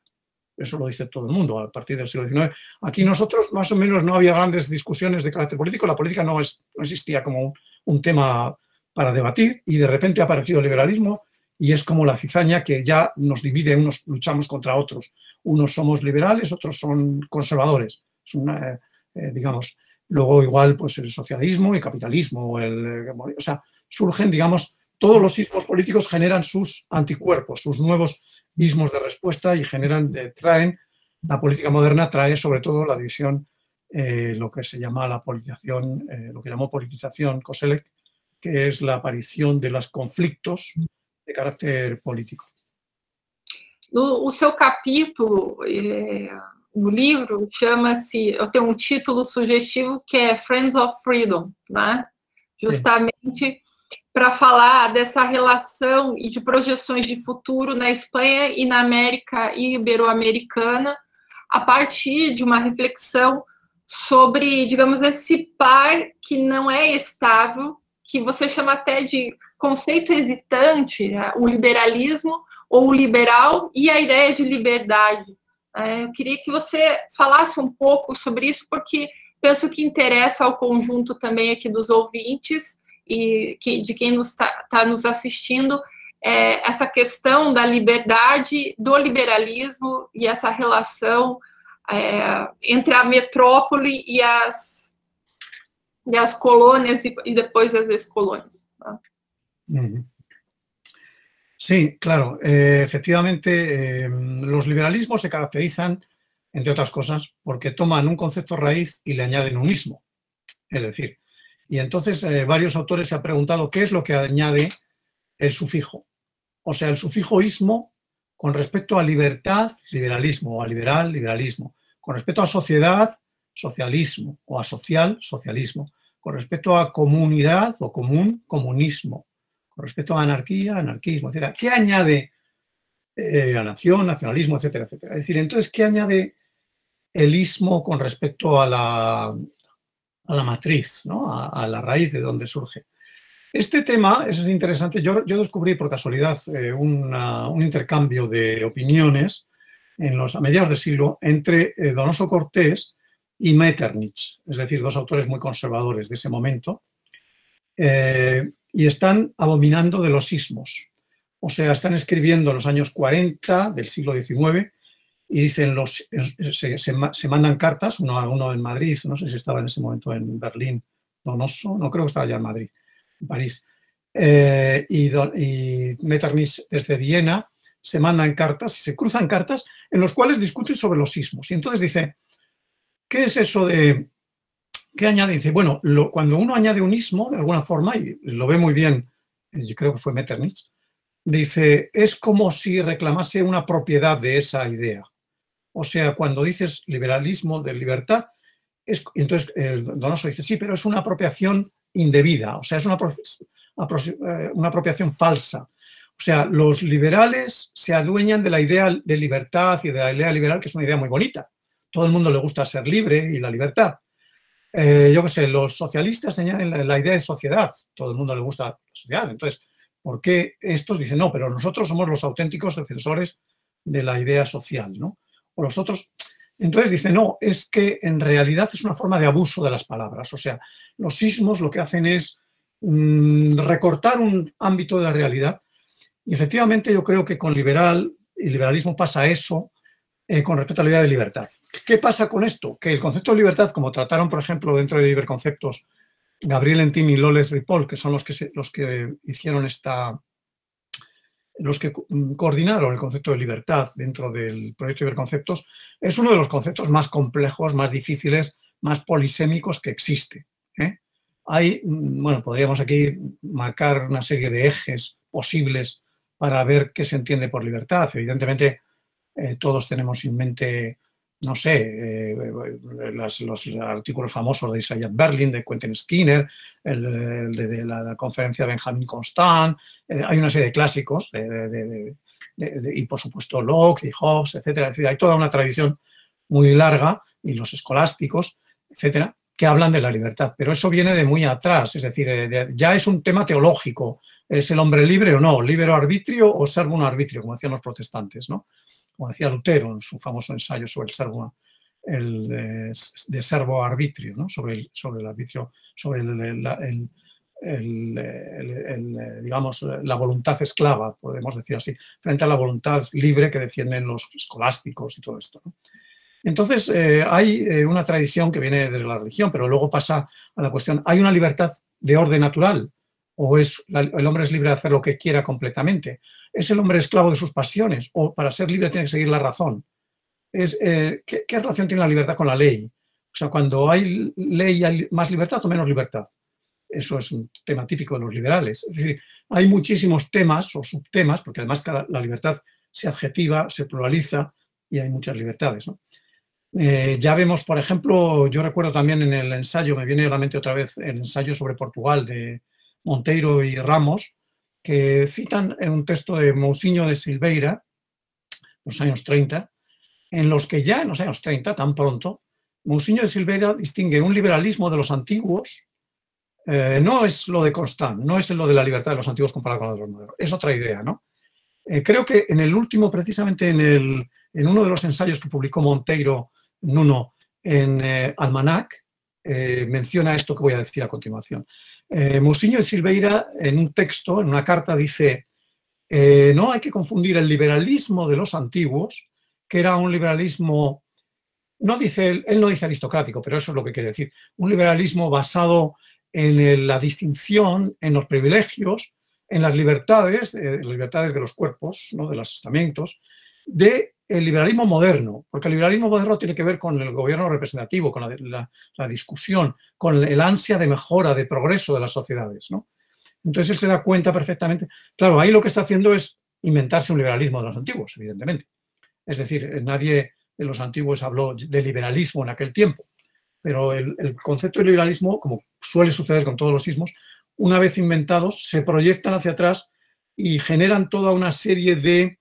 Eso lo dice todo el mundo a partir del siglo XIX. Aquí nosotros más o menos no había grandes discusiones de carácter político, la política no existía como un tema para debatir y de repente ha aparecido el liberalismo y es como la cizaña que ya nos divide, unos luchamos contra otros. Unos somos liberales, otros son conservadores. Es una, digamos, luego igual pues el socialismo y capitalismo, o sea, surgen, digamos, todos los ismos políticos generan sus anticuerpos, sus nuevos ismos de respuesta y traen, la política moderna trae sobre todo la división, lo que se llama la politización, lo que llamó politización Koselleck, que es la aparición de los conflictos de carácter político. O seu capítulo no livro chama-se, eu tenho título sugestivo que é Friends of Freedom, né? Justamente para falar dessa relação e de projeções de futuro na Espanha e na América Ibero-Americana, a partir de uma reflexão sobre, digamos, esse par que não é estável, que você chama até de conceito hesitante, o liberalismo ou o liberal e a ideia de liberdade. Eu queria que você falasse um pouco sobre isso, porque penso que interessa ao conjunto também aqui dos ouvintes e de quem está nos assistindo, essa questão da liberdade, do liberalismo e essa relação entre a metrópole e as colônias e depois as ex-colônias. Sí, claro. Efectivamente, los liberalismos se caracterizan, entre otras cosas, porque toman un concepto raíz y le añaden un ismo. Es decir, y entonces varios autores se han preguntado qué es lo que añade el sufijo. O sea, el sufijo ismo con respecto a libertad, liberalismo, o a liberal, liberalismo. Con respecto a sociedad, socialismo, o a social, socialismo. Con respecto a comunidad o común, comunismo. Con respecto a anarquía, anarquismo, etc. ¿Qué añade a nación, nacionalismo, etcétera, etcétera? Es decir, entonces, ¿qué añade el ismo con respecto a la matriz, ¿no? a la raíz de donde surge? Este tema es interesante. Yo descubrí por casualidad un intercambio de opiniones a mediados del siglo entre Donoso Cortés y Metternich, es decir, dos autores muy conservadores de ese momento, y están abominando de los ismos. O sea, están escribiendo en los años 40 del siglo XIX y dicen, se mandan cartas, uno en Madrid, no sé si estaba en ese momento en Berlín, Donoso, no creo que estaba ya en Madrid, en París, y Metternich desde Viena, se mandan cartas, se cruzan cartas en los cuales discuten sobre los ismos. Y entonces dice, ¿qué es eso de...? ¿Qué añade? Dice, bueno, cuando uno añade un ismo, de alguna forma, y lo ve muy bien, yo creo que fue Metternich, dice, es como si reclamase una propiedad de esa idea. O sea, cuando dices liberalismo de libertad, entonces Donoso dice, sí, pero es una apropiación indebida, o sea, es una apropiación falsa. O sea, los liberales se adueñan de la idea de libertad y de la idea liberal, que es una idea muy bonita. Todo el mundo le gusta ser libre y la libertad. Yo qué sé, los socialistas añaden la idea de sociedad. Todo el mundo le gusta la sociedad. Entonces, ¿por qué estos dicen no? Pero nosotros somos los auténticos defensores de la idea social, ¿no? O los otros... Entonces dice, no, es que en realidad es una forma de abuso de las palabras. O sea, los ismos lo que hacen es recortar un ámbito de la realidad Y efectivamente yo creo que con liberalismo pasa eso con respecto a la idea de libertad. ¿Qué pasa con esto? Que el concepto de libertad, como trataron, por ejemplo, dentro de Liberconceptos, Gabriel Entin y Loles Ripoll, que son los que hicieron los que coordinaron el concepto de libertad dentro del proyecto de Iberconceptos, es uno de los conceptos más complejos, más difíciles, más polisémicos que existe. Bueno, podríamos aquí marcar una serie de ejes posibles para ver qué se entiende por libertad. Evidentemente, todos tenemos en mente, no sé, los artículos famosos de Isaiah Berlin, de Quentin Skinner, el de la conferencia de Benjamin Constant. Hay una serie de clásicos, y por supuesto Locke y Hobbes, etcétera. Es decir, hay toda una tradición muy larga, y los escolásticos, etcétera, que hablan de la libertad. Pero eso viene de muy atrás, es decir, ya es un tema teológico. ¿Es el hombre libre o no? ¿Libero arbitrio o servum arbitrio, como decían los protestantes, ¿no? Como decía Lutero en su famoso ensayo sobre de servo arbitrio, ¿no? sobre el arbitrio, sobre digamos, la voluntad esclava, podemos decir así, frente a la voluntad libre que defienden los escolásticos y todo esto, ¿no? Entonces, hay una tradición que viene de la religión, pero luego pasa a la cuestión, ¿hay una libertad de orden natural? ¿O el hombre es libre de hacer lo que quiera completamente? ¿Es el hombre esclavo de sus pasiones? ¿O para ser libre tiene que seguir la razón? ¿Qué relación tiene la libertad con la ley? O sea, cuando hay ley, ¿hay más libertad o menos libertad? Eso es un tema típico de los liberales. Es decir, hay muchísimos temas o subtemas, porque además la libertad se adjetiva, se pluraliza y hay muchas libertades, ¿no? Ya vemos, por ejemplo, yo recuerdo también en el ensayo, me viene a la mente otra vez el ensayo sobre Portugal de Monteiro y Ramos, que citan en un texto de Mousinho de Silveira, los años 30, en los que ya en los años 30, tan pronto, Mousinho de Silveira distingue un liberalismo de los antiguos, no es lo de Constant, no es lo de la libertad de los antiguos comparado con la de los modernos, es otra idea, ¿no? Creo que en el último, precisamente en uno de los ensayos que publicó Monteiro Nuno en Almanac, menciona esto que voy a decir a continuación. Mousinho de Silveira, en un texto, en una carta, dice: no hay que confundir el liberalismo de los antiguos, que era un liberalismo, él no dice aristocrático, pero eso es lo que quiere decir, un liberalismo basado en la distinción, en los privilegios, en las libertades de los cuerpos, ¿no? De los estamentos, del liberalismo moderno, porque el liberalismo moderno tiene que ver con el gobierno representativo, con la discusión, con el ansia de mejora, de progreso de las sociedades, ¿no? Entonces él se da cuenta perfectamente. Claro, ahí lo que está haciendo es inventarse un liberalismo de los antiguos, evidentemente. Es decir, nadie de los antiguos habló de liberalismo en aquel tiempo, pero el concepto de liberalismo, como suele suceder con todos los sismos, una vez inventados, se proyectan hacia atrás y generan toda una serie de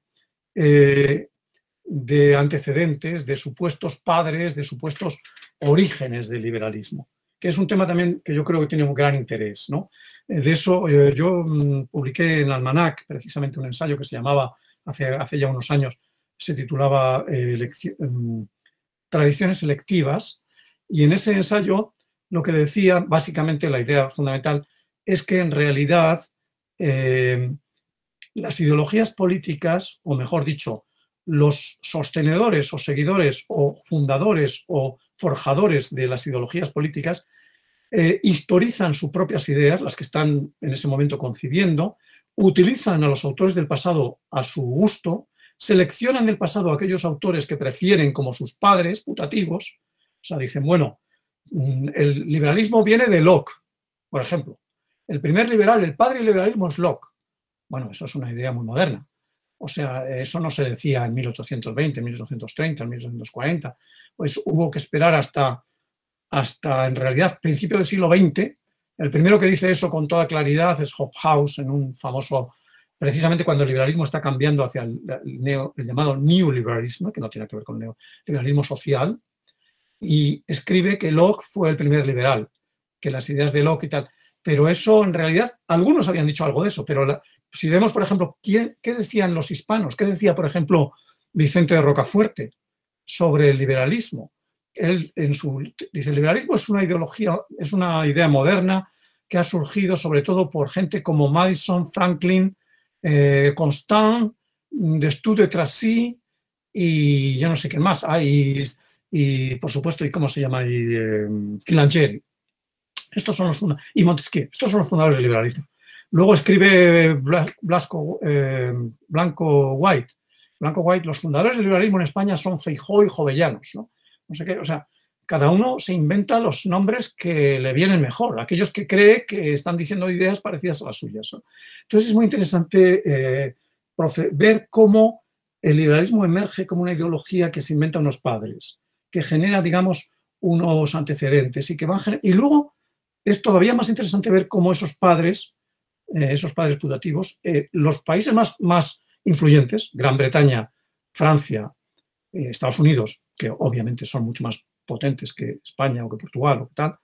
antecedentes, de supuestos padres, de supuestos orígenes del liberalismo, que es un tema también que yo creo que tiene un gran interés, ¿no? De eso yo publiqué en Almanac precisamente un ensayo que se llamaba, hace ya unos años, se titulaba Tradiciones selectivas, y en ese ensayo lo que decía, básicamente la idea fundamental, es que en realidad las ideologías políticas, o mejor dicho, los sostenedores o seguidores o fundadores o forjadores de las ideologías políticas historizan sus propias ideas, las que están en ese momento concibiendo, utilizan a los autores del pasado a su gusto, seleccionan del pasado a aquellos autores que prefieren como sus padres putativos. O sea, dicen, bueno, el liberalismo viene de Locke, por ejemplo. El primer liberal, el padre del liberalismo es Locke. Bueno, eso es una idea muy moderna. O sea, eso no se decía en 1820, en 1830, en 1840. Pues hubo que esperar hasta en realidad, principio del siglo XX. El primero que dice eso con toda claridad es Hobhouse, en un famoso, precisamente cuando el liberalismo está cambiando hacia el llamado neoliberalismo, que no tiene que ver con el neoliberalismo social, y escribe que Locke fue el primer liberal, que las ideas de Locke y tal. Pero eso, en realidad, algunos habían dicho algo de eso, pero si vemos, por ejemplo, ¿qué decían los hispanos? ¿Qué decía, por ejemplo, Vicente de Rocafuerte sobre el liberalismo? Él dice, el liberalismo es una ideología, es una idea moderna que ha surgido sobre todo por gente como Madison, Franklin, Constant, Destutt de Tracy y yo no sé qué más. Y por supuesto, ¿y cómo se llama? Filangieri. Estos son y Montesquieu. Estos son los fundadores del liberalismo. Luego escribe Blanco White. Los fundadores del liberalismo en España son Feijóo y Jovellanos, ¿no? No sé qué, o sea, cada uno se inventa los nombres que le vienen mejor, aquellos que cree que están diciendo ideas parecidas a las suyas, ¿no? Entonces es muy interesante ver cómo el liberalismo emerge como una ideología que se inventa unos padres, que genera, digamos, unos antecedentes y que van y luego es todavía más interesante ver cómo esos padres putativos, los países más influyentes, Gran Bretaña, Francia, Estados Unidos, que obviamente son mucho más potentes que España o que Portugal o que tal,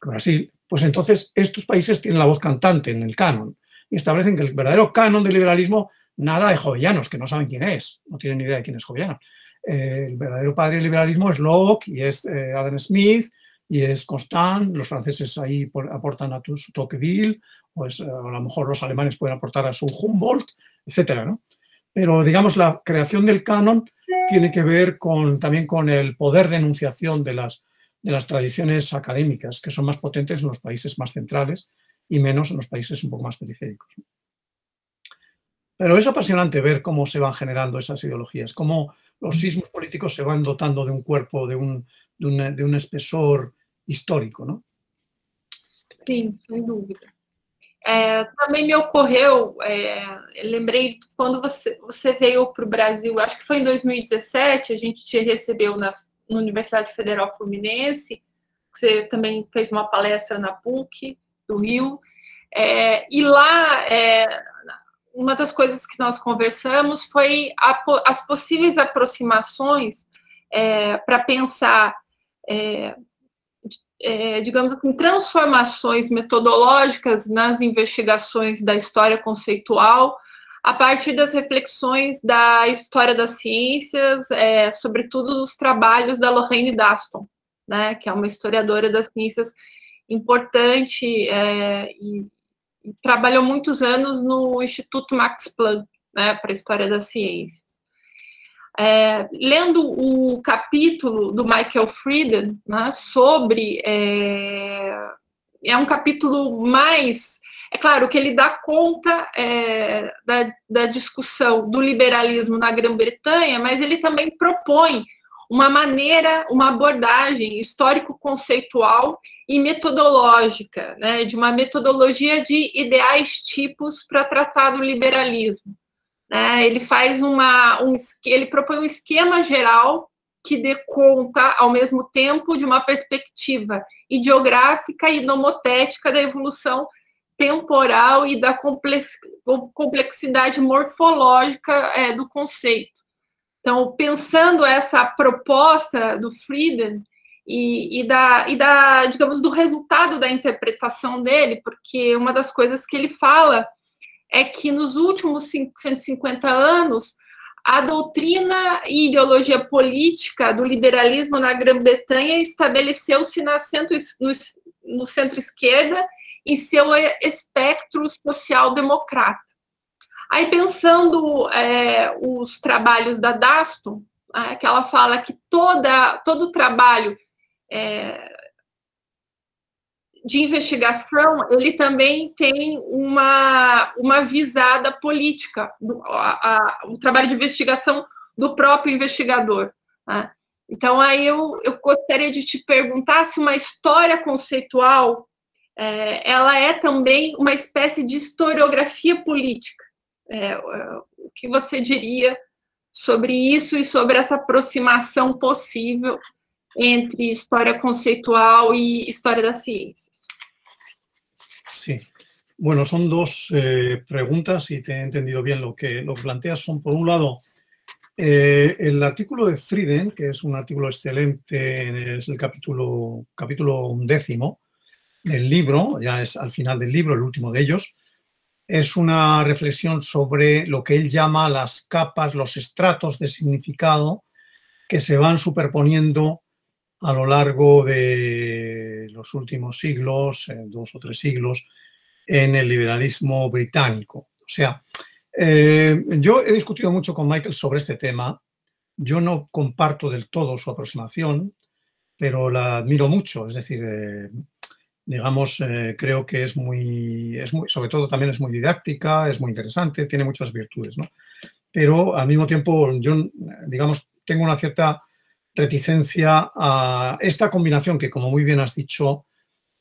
que Brasil, pues entonces estos países tienen la voz cantante en el canon y establecen que el verdadero canon del liberalismo, nada de Jovellanos, que no saben quién es, no tienen ni idea de quién es Jovellanos. El verdadero padre del liberalismo es Locke y es Adam Smith y es Constant, los franceses ahí aportan a su Tocqueville, pues a lo mejor los alemanes pueden aportar a su Humboldt, etcétera, ¿no? Pero digamos la creación del canon tiene que ver también con el poder de enunciación de las tradiciones académicas, que son más potentes en los países más centrales y menos en los países un poco más periféricos. Pero es apasionante ver cómo se van generando esas ideologías, cómo los sismos políticos se van dotando de un cuerpo, de un espesor histórico, ¿no? Sim, sem dúvida. Também me ocorreu, lembrei quando você veio para o Brasil, acho que foi em 2017, a gente te recebeu na Universidade Federal Fluminense, você também fez uma palestra na PUC do Rio, e lá uma das coisas que nós conversamos foi as possíveis aproximações para pensar digamos assim, transformações metodológicas nas investigações da história conceitual, a partir das reflexões da história das ciências, sobretudo dos trabalhos da Lorraine Daston, né, que é uma historiadora das ciências importante e trabalhou muitos anos no Instituto Max Planck, né, para a história das ciências. Lendo o capítulo do Michael Friedan, né, sobre... um capítulo mais... É claro que ele dá conta da discussão do liberalismo na Grã-Bretanha, mas ele também propõe uma abordagem histórico-conceitual e metodológica, né, de uma metodologia de ideais tipos para tratar do liberalismo. Ele faz ele propõe um esquema geral que dê conta, ao mesmo tempo, de uma perspectiva ideográfica e nomotética da evolução temporal e da complexidade morfológica do conceito. Então, pensando essa proposta do Friedan digamos, do resultado da interpretação dele, porque uma das coisas que ele fala é que nos últimos 150 anos, a doutrina e ideologia política do liberalismo na Grã-Bretanha estabeleceu-se no centro-esquerda em seu espectro social-democrata. Aí, pensando os trabalhos da Daston, que ela fala que todo trabalho de investigação, ele também tem uma visada política, o trabalho de investigação do próprio investigador, né? Então, aí eu gostaria de te perguntar se uma história conceitual ela é também uma espécie de historiografia política. O que você diria sobre isso e sobre essa aproximação possível entre história conceitual y historia de las ciencias? Sí. Bueno, son dos preguntas, si te he entendido bien lo que planteas. Son, por un lado, el artículo de Friedan, que es un artículo excelente, es el capítulo 10 del libro, ya es al final del libro, el último de ellos. Es una reflexión sobre lo que él llama las capas, los estratos de significado que se van superponiendo a lo largo de los últimos siglos, 2 o 3 siglos, en el liberalismo británico. O sea, Yo he discutido mucho con Michael sobre este tema. Yo no comparto del todo su aproximación, pero la admiro mucho. Es decir, digamos, creo que es muy, sobre todo también es muy didáctica, es muy interesante, tiene muchas virtudes, ¿no? Pero al mismo tiempo yo, digamos, tengo una cierta reticencia a esta combinación que, como muy bien has dicho,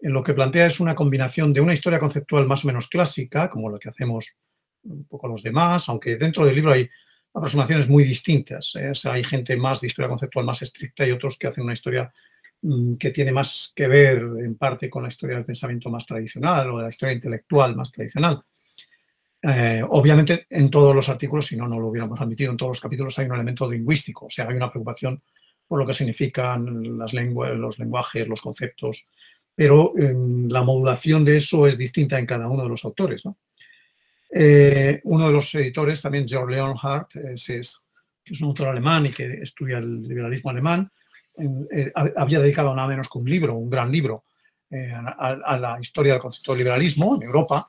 lo que plantea es una combinación de una historia conceptual más o menos clásica, como lo que hacemos un poco los demás, aunque dentro del libro hay aproximaciones muy distintas. O sea, hay gente más de historia conceptual más estricta y otros que hacen una historia que tiene más que ver en parte con la historia del pensamiento más tradicional o de la historia intelectual más tradicional. Obviamente en todos los artículos, si no, no lo hubiéramos admitido, en todos los capítulos hay un elemento lingüístico, o sea, hay una preocupación por lo que significan las lenguas, los lenguajes, los conceptos, pero la modulación de eso es distinta en cada uno de los autores, ¿no? Uno de los editores, también Georg Leonhardt, es un autor alemán y que estudia el liberalismo alemán, había dedicado nada menos que un libro, un gran libro, a la historia del concepto de liberalismo en Europa,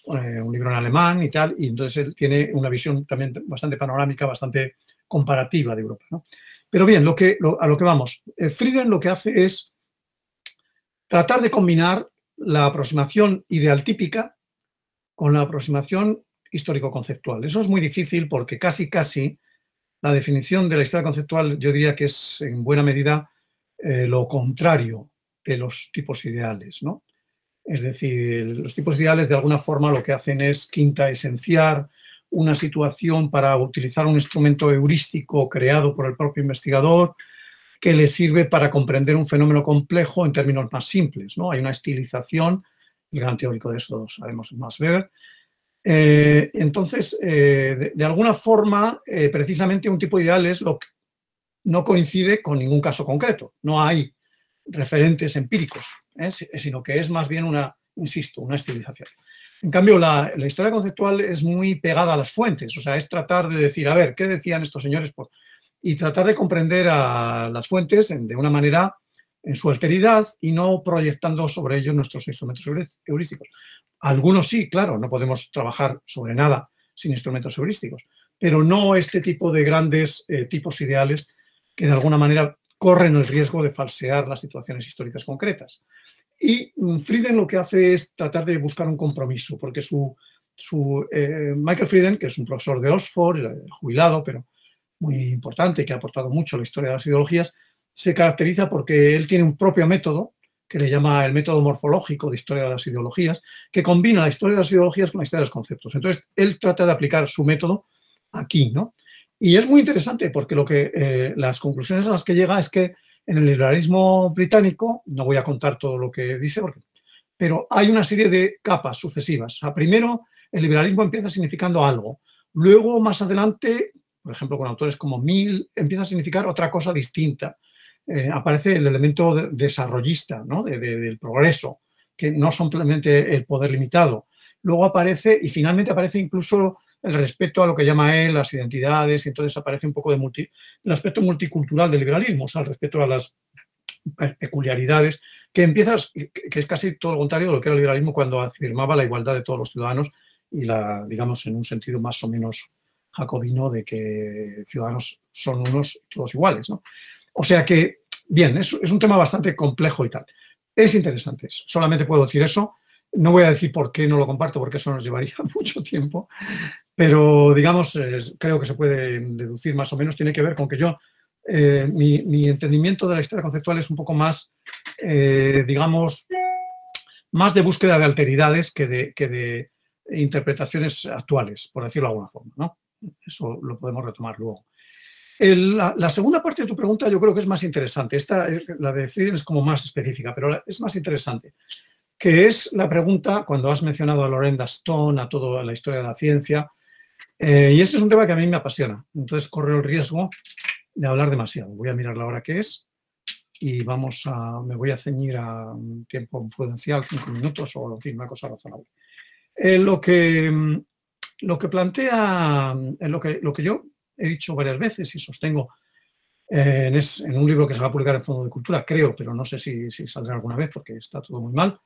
un libro en alemán y tal, y entonces él tiene una visión también bastante panorámica, bastante comparativa de Europa, ¿no? Pero bien, a lo que vamos, Frieden lo que hace es tratar de combinar la aproximación ideal típica con la aproximación histórico-conceptual. Eso es muy difícil porque casi la definición de la historia conceptual yo diría que es en buena medida lo contrario de los tipos ideales, ¿no? Es decir, los tipos ideales de alguna forma lo que hacen es quintaesenciar una situación para utilizar un instrumento heurístico creado por el propio investigador que le sirve para comprender un fenómeno complejo en términos más simples, ¿no? Hay una estilización, el gran teórico de eso lo sabemos, Max Weber. Entonces, de alguna forma, precisamente un tipo ideal es lo que no coincide con ningún caso concreto. No hay referentes empíricos, sino que es más bien una estilización. En cambio, la historia conceptual es muy pegada a las fuentes, o sea, es tratar de decir, a ver, ¿qué decían estos señores? Y tratar de comprender a las fuentes de una manera en su alteridad y no proyectando sobre ellos nuestros instrumentos heurísticos. Algunos sí, claro, no podemos trabajar sobre nada sin instrumentos heurísticos, pero no este tipo de grandes tipos ideales que de alguna manera corren el riesgo de falsear las situaciones históricas concretas. Y Frieden lo que hace es tratar de buscar un compromiso, porque Michael Frieden, que es un profesor de Oxford, jubilado, pero muy importante, que ha aportado mucho a la historia de las ideologías, se caracteriza porque él tiene un propio método, que le llama el método morfológico de historia de las ideologías, que combina la historia de las ideologías con la historia de los conceptos. Entonces, él trata de aplicar su método aquí, ¿no? Y es muy interesante porque las conclusiones a las que llega es que en el liberalismo británico, no voy a contar todo lo que dice, pero hay una serie de capas sucesivas. O sea, primero, el liberalismo empieza significando algo. Luego, más adelante, por ejemplo, con autores como Mill, empieza a significar otra cosa distinta. Aparece el elemento desarrollista, ¿no? del progreso, que no simplemente el poder limitado. Luego aparece, y finalmente aparece incluso el respeto a lo que llama él las identidades, y entonces aparece un poco el aspecto multicultural del liberalismo, o sea, el respeto a las peculiaridades, que es casi todo lo contrario de lo que era el liberalismo cuando afirmaba la igualdad de todos los ciudadanos y digamos, en un sentido más o menos jacobino de que ciudadanos son unos todos iguales, ¿no? O sea que, bien, es un tema bastante complejo y tal. Es interesante, solamente puedo decir eso. No voy a decir por qué no lo comparto, porque eso nos llevaría mucho tiempo, pero, digamos, creo que se puede deducir más o menos. Tiene que ver con que mi entendimiento de la historia conceptual es un poco más, digamos, más de búsqueda de alteridades que de interpretaciones actuales, por decirlo de alguna forma, ¿no? Eso lo podemos retomar luego. La segunda parte de tu pregunta yo creo que es más interesante. La de Frieden es como más específica, pero es más interesante, que es la pregunta, cuando has mencionado a Laurent Daston, a toda la historia de la ciencia, y ese es un tema que a mí me apasiona. Entonces corro el riesgo de hablar demasiado. Voy a mirar la hora que es y me voy a ceñir a un tiempo prudencial, 5 minutos o, en fin, una cosa razonable. Lo que plantea, lo que yo he dicho varias veces y sostengo en un libro que se va a publicar en Fondo de Cultura, creo, pero no sé si saldrá alguna vez porque está todo muy mal,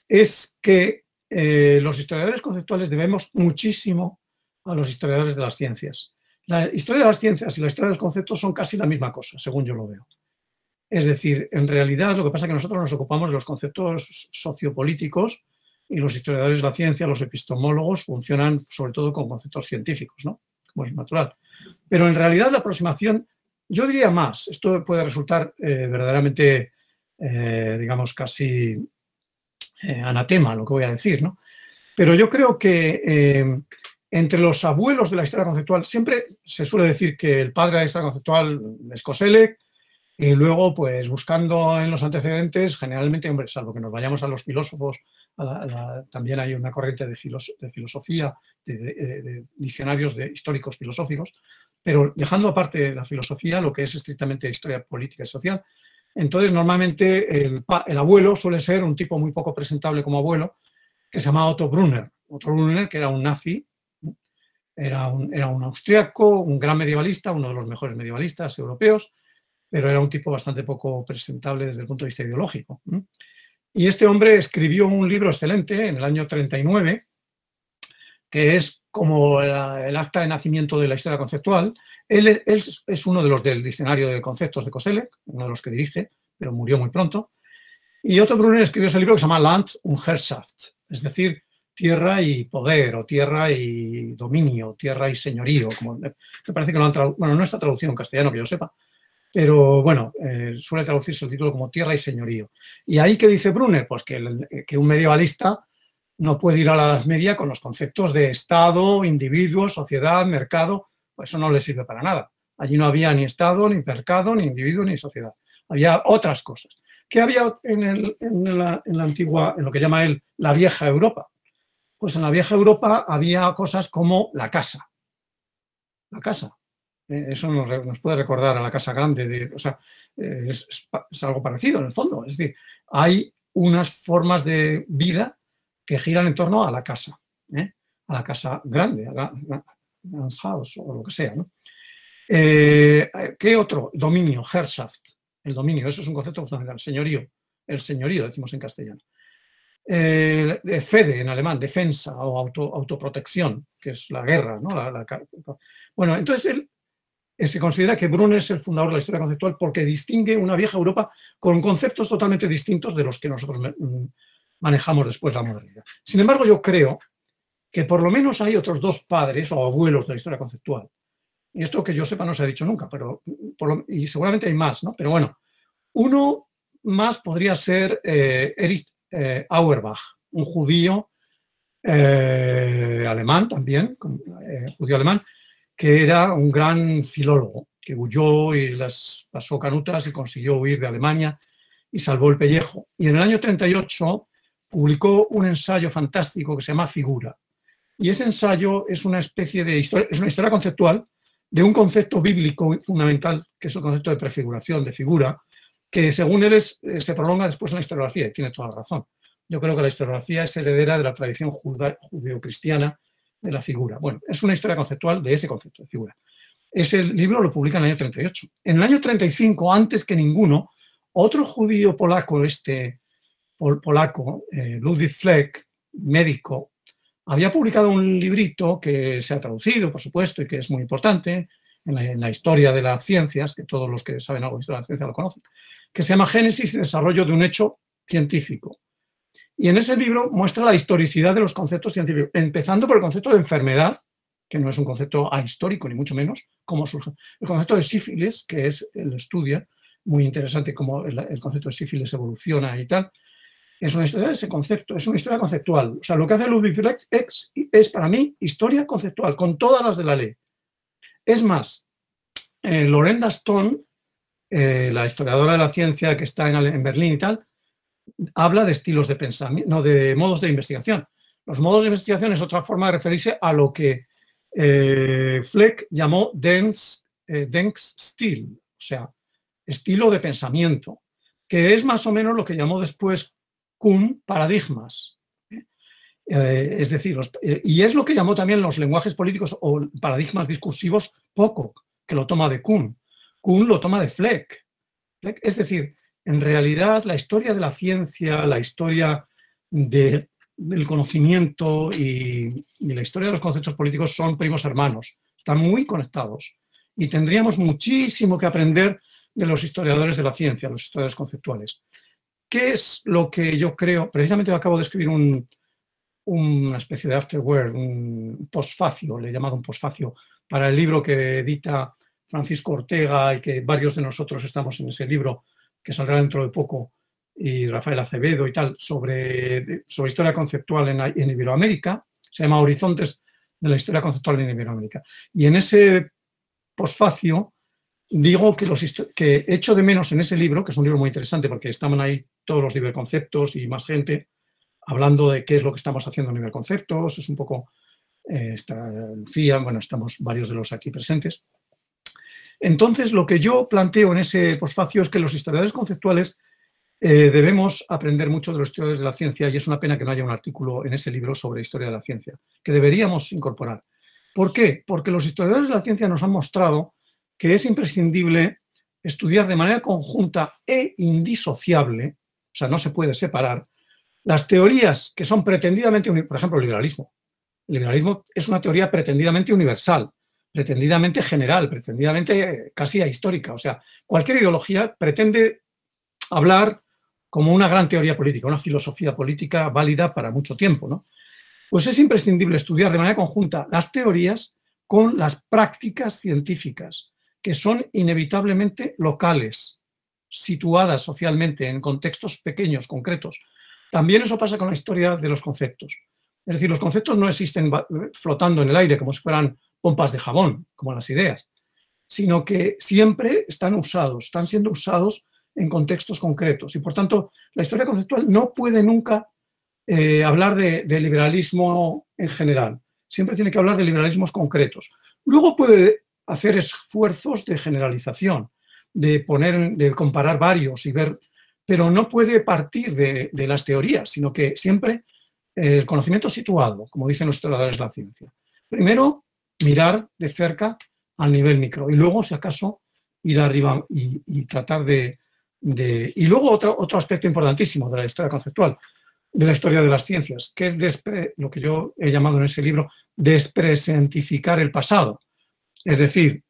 es que los historiadores conceptuales debemos muchísimo a los historiadores de las ciencias. La historia de las ciencias y la historia de los conceptos son casi la misma cosa, según yo lo veo. Es decir, en realidad lo que pasa es que nosotros nos ocupamos de los conceptos sociopolíticos y los historiadores de la ciencia, los epistemólogos, funcionan sobre todo con conceptos científicos, ¿no? Como es natural. Pero en realidad la aproximación, yo diría más, esto puede resultar verdaderamente, digamos, casi anatema lo que voy a decir, ¿no? Pero yo creo que entre los abuelos de la historia conceptual, siempre se suele decir que el padre de la historia conceptual es Koselleck, y luego, pues buscando en los antecedentes, generalmente, hombre, salvo que nos vayamos a los filósofos, también hay una corriente de filosofía, de diccionarios históricos filosóficos, pero dejando aparte la filosofía, lo que es estrictamente historia política y social, entonces normalmente el abuelo suele ser un tipo muy poco presentable como abuelo, que se llama Otto Brunner. Otto Brunner, que era un nazi, era un austriaco, un gran medievalista, uno de los mejores medievalistas europeos, pero era un tipo bastante poco presentable desde el punto de vista ideológico. Y este hombre escribió un libro excelente en el año 39, que es como el acta de nacimiento de la historia conceptual. Él es uno de los del diccionario de conceptos de Koselleck, uno de los que dirige, pero murió muy pronto. Y Otto Brunner escribió ese libro que se llama Land und Herrschaft, es decir, tierra y poder, o tierra y dominio, tierra y señorío. Como me parece que lo han traducido, bueno, no está traducido en castellano que yo sepa, pero bueno, suele traducirse el título como tierra y señorío. ¿Y ahí qué dice Brunner? Pues que un medievalista no puede ir a la Edad Media con los conceptos de Estado, individuo, sociedad, mercado, pues eso no le sirve para nada. Allí no había ni Estado, ni mercado, ni individuo, ni sociedad. Había otras cosas. ¿Qué había en la antigua, en lo que llama él, la vieja Europa? Pues en la vieja Europa había cosas como la casa. La casa. Eso nos puede recordar a la casa grande, o sea, es algo parecido en el fondo. Es decir, hay unas formas de vida que giran en torno a la casa grande, a Ganz Haus o lo que sea, ¿no? ¿Qué otro? Dominio, Herrschaft. El dominio, eso es un concepto fundamental. Señorío, el señorío, decimos en castellano. Fede en alemán, defensa o autoprotección, que es la guerra, ¿no? Bueno, entonces él se considera que Brunner es el fundador de la historia conceptual porque distingue una vieja Europa con conceptos totalmente distintos de los que nosotros manejamos después la modernidad. Sin embargo, yo creo que por lo menos hay otros dos padres o abuelos de la historia conceptual. Y esto que yo sepa no se ha dicho nunca, y seguramente hay más, ¿no? Pero bueno, uno más podría ser Erich Auerbach, un judío alemán también, judío alemán, que era un gran filólogo, que huyó y las pasó canutas y consiguió huir de Alemania y salvó el pellejo. Y en el año 38 publicó un ensayo fantástico que se llama Figura. Y ese ensayo es una especie de historia, es una historia conceptual de un concepto bíblico fundamental, que es el concepto de prefiguración, de figura, que según él se prolonga después en la historiografía, y tiene toda la razón. Yo creo que la historiografía es heredera de la tradición judeocristiana de la figura. Bueno, es una historia conceptual de ese concepto de figura. Ese libro lo publica en el año 38. En el año 35, antes que ninguno, otro judío polaco, Ludwig Fleck, médico, había publicado un librito que se ha traducido, por supuesto, y que es muy importante en la historia de las ciencias, que todos los que saben algo de historia de la ciencia lo conocen, que se llama Génesis y desarrollo de un hecho científico. Y en ese libro muestra la historicidad de los conceptos científicos, empezando por el concepto de enfermedad, que no es un concepto ahistórico, ni mucho menos, cómo surge. El concepto de sífilis, que él estudia, muy interesante cómo el concepto de sífilis evoluciona y tal. Es una historia de ese concepto, es una historia conceptual. O sea, lo que hace Ludwig Fleck es para mí historia conceptual, con todas las de la ley. Es más, Lorenda Stone, la historiadora de la ciencia que está en Berlín y tal, habla de estilos de pensamiento, no, de modos de investigación. Los modos de investigación es otra forma de referirse a lo que Fleck llamó Denkstil, o sea, estilo de pensamiento, que es más o menos lo que llamó después Kuhn paradigmas. Es decir, y es lo que llamó también los lenguajes políticos o paradigmas discursivos Pocock, que lo toma de Kuhn. Kuhn lo toma de Fleck. Es decir, en realidad la historia de la ciencia, la historia de del conocimiento y la historia de los conceptos políticos son primos hermanos, están muy conectados y tendríamos muchísimo que aprender de los historiadores de la ciencia, los historiadores conceptuales. ¿Qué es lo que yo creo? Precisamente yo acabo de escribir una especie de afterword, un postfacio, le he llamado un postfacio, para el libro que edita Francisco Ortega y que varios de nosotros estamos en ese libro, que saldrá dentro de poco, y Rafael Acevedo y tal, sobre historia conceptual en Iberoamérica. Se llama Horizontes de la historia conceptual en Iberoamérica. Y en ese postfacio digo que echo de menos en ese libro, que es un libro muy interesante porque estaban ahí todos los ciberconceptos y más gente hablando de qué es lo que estamos haciendo en ciberconceptos, es un poco, está Lucía, bueno, estamos varios de los aquí presentes. Entonces, lo que yo planteo en ese postfacio es que los historiadores conceptuales debemos aprender mucho de los historiadores de la ciencia y es una pena que no haya un artículo en ese libro sobre historia de la ciencia, que deberíamos incorporar. ¿Por qué? Porque los historiadores de la ciencia nos han mostrado que es imprescindible estudiar de manera conjunta e indisociable, o sea, no se puede separar, las teorías que son pretendidamente, por ejemplo, el liberalismo. El liberalismo es una teoría pretendidamente universal, pretendidamente general, pretendidamente casi ahistórica. O sea, cualquier ideología pretende hablar como una gran teoría política, una filosofía política válida para mucho tiempo, ¿no? Pues es imprescindible estudiar de manera conjunta las teorías con las prácticas científicas, que son inevitablemente locales, situadas socialmente en contextos pequeños, concretos. También eso pasa con la historia de los conceptos. Es decir, los conceptos no existen flotando en el aire como si fueran pompas de jabón, como las ideas, sino que siempre están siendo usados en contextos concretos. Y por tanto, la historia conceptual no puede nunca hablar de liberalismo en general. Siempre tiene que hablar de liberalismos concretos. Luego puede hacer esfuerzos de generalización, de comparar varios y ver, pero no puede partir de las teorías, sino que siempre el conocimiento situado, como dicen los historiadores de la ciencia. Primero, mirar de cerca al nivel micro y luego, si acaso, ir arriba y tratar de... Y luego otro aspecto importantísimo de la historia conceptual, de la historia de las ciencias, que es lo que yo he llamado en ese libro despresentificar el pasado. Es decir,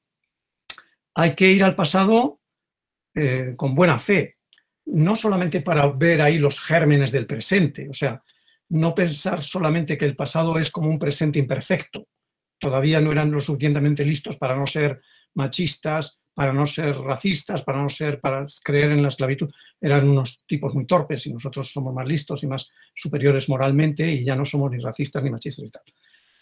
hay que ir al pasado con buena fe, no solamente para ver ahí los gérmenes del presente, o sea, no pensar solamente que el pasado es como un presente imperfecto. Todavía no eran lo suficientemente listos para no ser machistas, para no ser racistas, para creer en la esclavitud. Eran unos tipos muy torpes y nosotros somos más listos y más superiores moralmente y ya no somos ni racistas ni machistas y tal.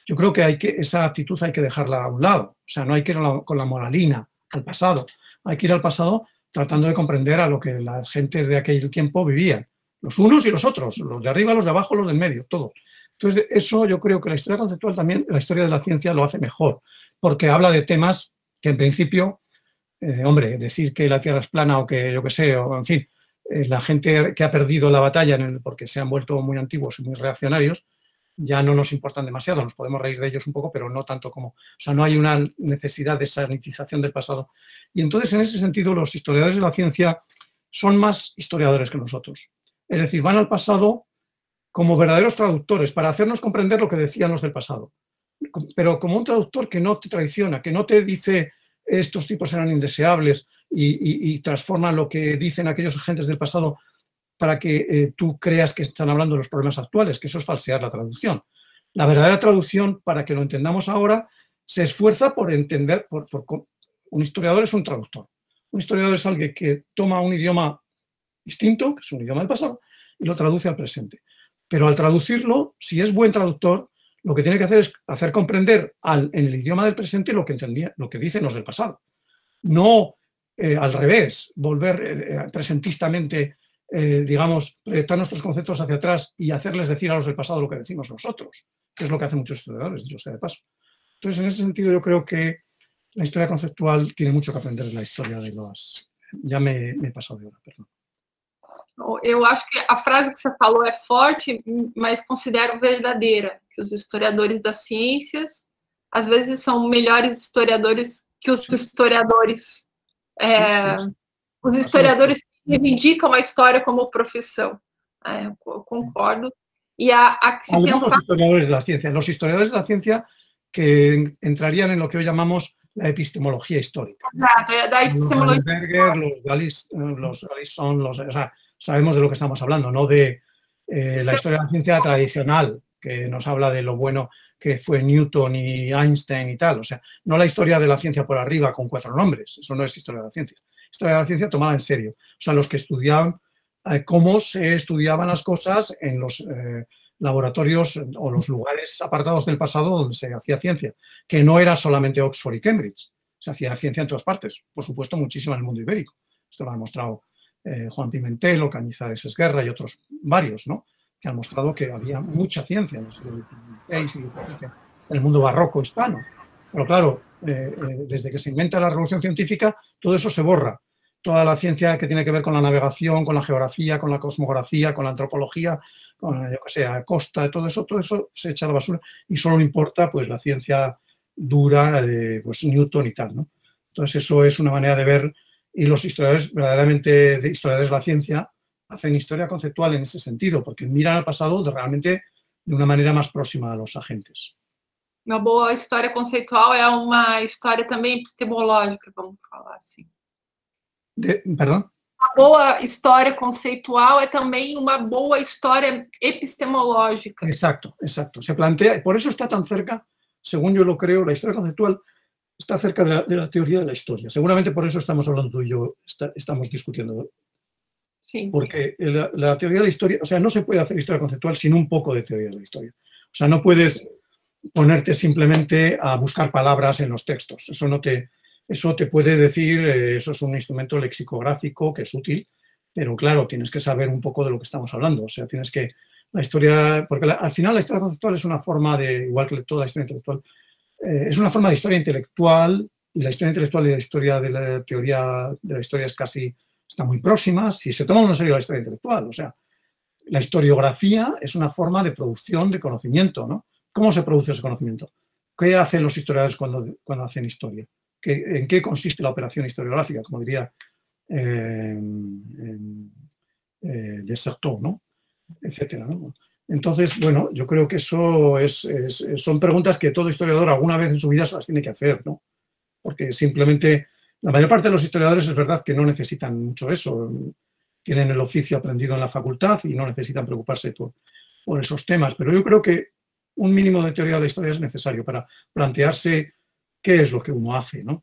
Yo creo que esa actitud hay que dejarla a un lado. O sea, no hay que ir con la moralina al pasado. Hay que ir al pasado tratando de comprender a lo que las gentes de aquel tiempo vivían. Los unos y los otros, los de arriba, los de abajo, los del medio, todos. Entonces, eso yo creo que la historia conceptual también, la historia de la ciencia lo hace mejor, porque habla de temas que en principio, hombre, decir que la Tierra es plana o que yo qué sé, o en fin, la gente que ha perdido la batalla porque se han vuelto muy antiguos y muy reaccionarios, ya no nos importan demasiado, nos podemos reír de ellos un poco, pero no tanto como... O sea, no hay una necesidad de sanitización del pasado. Y entonces, en ese sentido, los historiadores de la ciencia son más historiadores que nosotros. Es decir, van al pasado como verdaderos traductores, para hacernos comprender lo que decían los del pasado. Pero como un traductor que no te traiciona, que no te dice estos tipos eran indeseables y transforma lo que dicen aquellos agentes del pasado para que tú creas que están hablando de los problemas actuales, que eso es falsear la traducción. La verdadera traducción, para que lo entendamos ahora, se esfuerza por entender, un historiador es un traductor. Un historiador es alguien que toma un idioma distinto, que es un idioma del pasado, y lo traduce al presente. Pero al traducirlo, si es buen traductor, lo que tiene que hacer es hacer comprender en el idioma del presente lo que dicen los del pasado. No al revés, volver presentistamente, digamos, proyectar nuestros conceptos hacia atrás y hacerles decir a los del pasado lo que decimos nosotros, que es lo que hacen muchos historiadores, dicho sea de paso. Entonces, en ese sentido, yo creo que la historia conceptual tiene mucho que aprender en la historia de los... Ya me he pasado de hora, perdón. Eu acho que a frase que você falou é forte, mas considero verdadeira, que os historiadores das ciências, às vezes, são melhores historiadores que os historiadores. Os historiadores que reivindicam a história como profissão. Eu concordo. E a que se Algunos pensar... historiadores de la ciencia. Los historiadores de la ciencia que entrarían en lo que hoy llamamos la epistemología histórica. Exato, da Los epistemologia. Rosenberger, los Allison, o sea, sabemos de lo que estamos hablando, no de la historia de la ciencia tradicional, que nos habla de lo bueno que fue Newton y Einstein y tal. O sea, no la historia de la ciencia por arriba con 4 nombres. Eso no es historia de la ciencia. Historia de la ciencia tomada en serio. O sea, los que estudiaban cómo se estudiaban las cosas en los laboratorios o los lugares apartados del pasado donde se hacía ciencia, que no era solamente Oxford y Cambridge, se hacía ciencia en todas partes, por supuesto muchísima en el mundo ibérico. Esto lo ha demostrado Juan Pimentel o Cañizares Esguerra y otros varios, ¿no? Que han mostrado que había mucha ciencia en el siglo XVI y en el mundo barroco hispano. Pero claro, desde que se inventa la revolución científica, todo eso se borra. Toda la ciencia que tiene que ver con la navegación, con la geografía, con la cosmografía, con la antropología, con, yo que sé, costa, todo eso se echa a la basura y solo importa pues la ciencia dura de pues, Newton y tal, ¿no? Entonces eso es una manera de ver, y los historiadores verdaderamente historiadores de la ciencia hacen historia conceptual en ese sentido, porque miran al pasado realmente de una manera más próxima a los agentes. Uma boa história conceitual é uma história também epistemológica, vamos falar assim. ¿Perdón? Uma boa história conceitual é também uma boa história epistemológica. Exacto, exacto. Se plantea, por eso está tan cerca, según yo lo creo, la historia conceptual está cerca de la teoría de la historia. Seguramente por eso estamos hablando tú y yo, estamos discutiendo. Sí. Porque la teoría de la historia, o sea, no se puede hacer historia conceptual sin un poco de teoría de la historia. O sea, no puedes ponerte simplemente a buscar palabras en los textos. Eso te puede decir, eso es un instrumento lexicográfico que es útil, pero claro, tienes que saber un poco de lo que estamos hablando. O sea, tienes que, la historia, porque al final la historia conceptual es una forma de, igual que toda la historia intelectual, es una forma de historia intelectual, y la historia intelectual y la historia de la teoría de la historia está muy próxima, si se toma en serio la historia intelectual. O sea, la historiografía es una forma de producción de conocimiento, ¿no? ¿Cómo se produce ese conocimiento? ¿Qué hacen los historiadores cuando hacen historia? ¿En qué consiste la operación historiográfica? Como diría Desserteau, ¿no? Etcétera, ¿no? Entonces, bueno, yo creo que eso son preguntas que todo historiador alguna vez en su vida se las tiene que hacer, ¿no? Porque simplemente, la mayor parte de los historiadores es verdad que no necesitan mucho eso, tienen el oficio aprendido en la facultad y no necesitan preocuparse por esos temas, pero yo creo que un mínimo de teoría de la historia es necesario para plantearse qué es lo que uno hace, ¿no?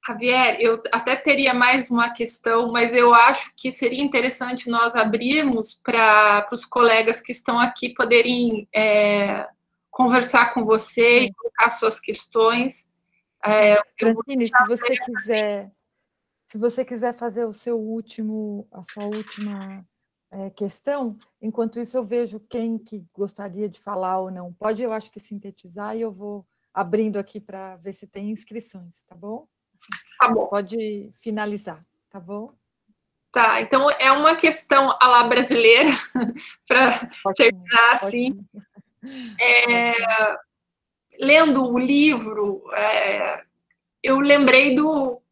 Javier, eu até teria mais uma questão, mas eu acho que seria interessante nós abrirmos para os colegas que estão aqui poderem conversar com você e colocar suas questões. Francine, se você quiser fazer a sua última questão, enquanto isso eu vejo quem que gostaria de falar ou não. Pode, eu acho que sintetizar e eu vou abrindo aqui para ver se tem inscrições, tá bom? Tá bom. Pode finalizar, tá bom? Tá, então é uma questão à la brasileira, para terminar assim. Lendo o livro, eu lembrei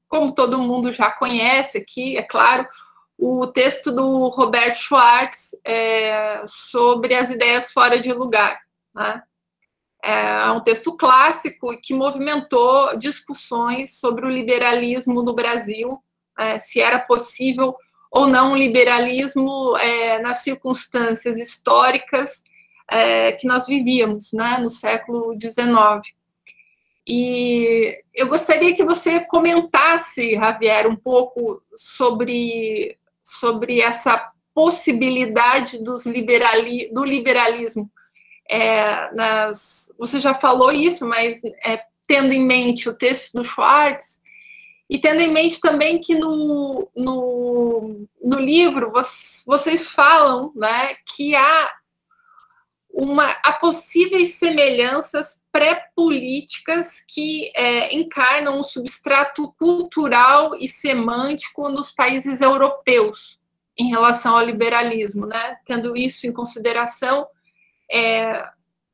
como todo mundo já conhece aqui, é claro, o texto do Robert Schwartz sobre as ideias fora de lugar, né? É um texto clássico que movimentou discussões sobre o liberalismo no Brasil, se era possível ou não um liberalismo nas circunstâncias históricas que nós vivíamos, né, no século XIX. E eu gostaria que você comentasse, Javier, um pouco sobre essa possibilidade do liberalismo. Você já falou isso, mas tendo em mente o texto do Schwartz e tendo em mente também que no livro vocês falam, né, que há possíveis semelhanças pré-políticas que encarnam um substrato cultural e semântico nos países europeus em relação ao liberalismo, né? Tendo isso em consideração,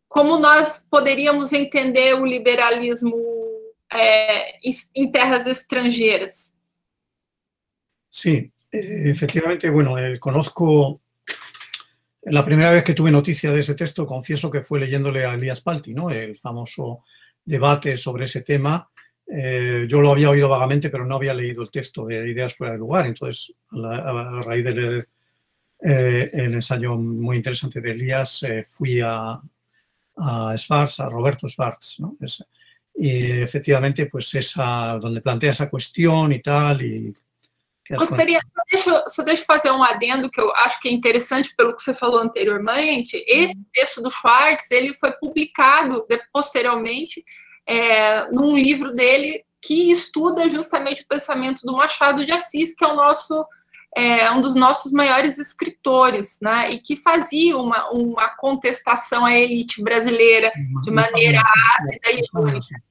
como nós poderíamos entender o liberalismo em terras estrangeiras? Sí, efectivamente, bueno, conozco La primera vez que tuve noticia de ese texto, confieso que fue leyéndole a Elias Palti, ¿no? El famoso debate sobre ese tema. Yo lo había oído vagamente, pero no había leído el texto de Ideas fuera de lugar. Entonces, a raíz de leer el ensayo muy interesante de Elías, fui a Schwartz, a Roberto Schwartz, ¿no? Y efectivamente, pues donde plantea esa cuestión y tal. Gostaria, só deixa eu fazer um adendo que eu acho que é interessante pelo que você falou anteriormente. Esse texto do Schwartz, ele foi publicado posteriormente num livro dele que estuda justamente o pensamento do Machado de Assis, que é um dos nossos maiores escritores, né? E que fazia uma contestação à elite brasileira de maneira ácida e irônica.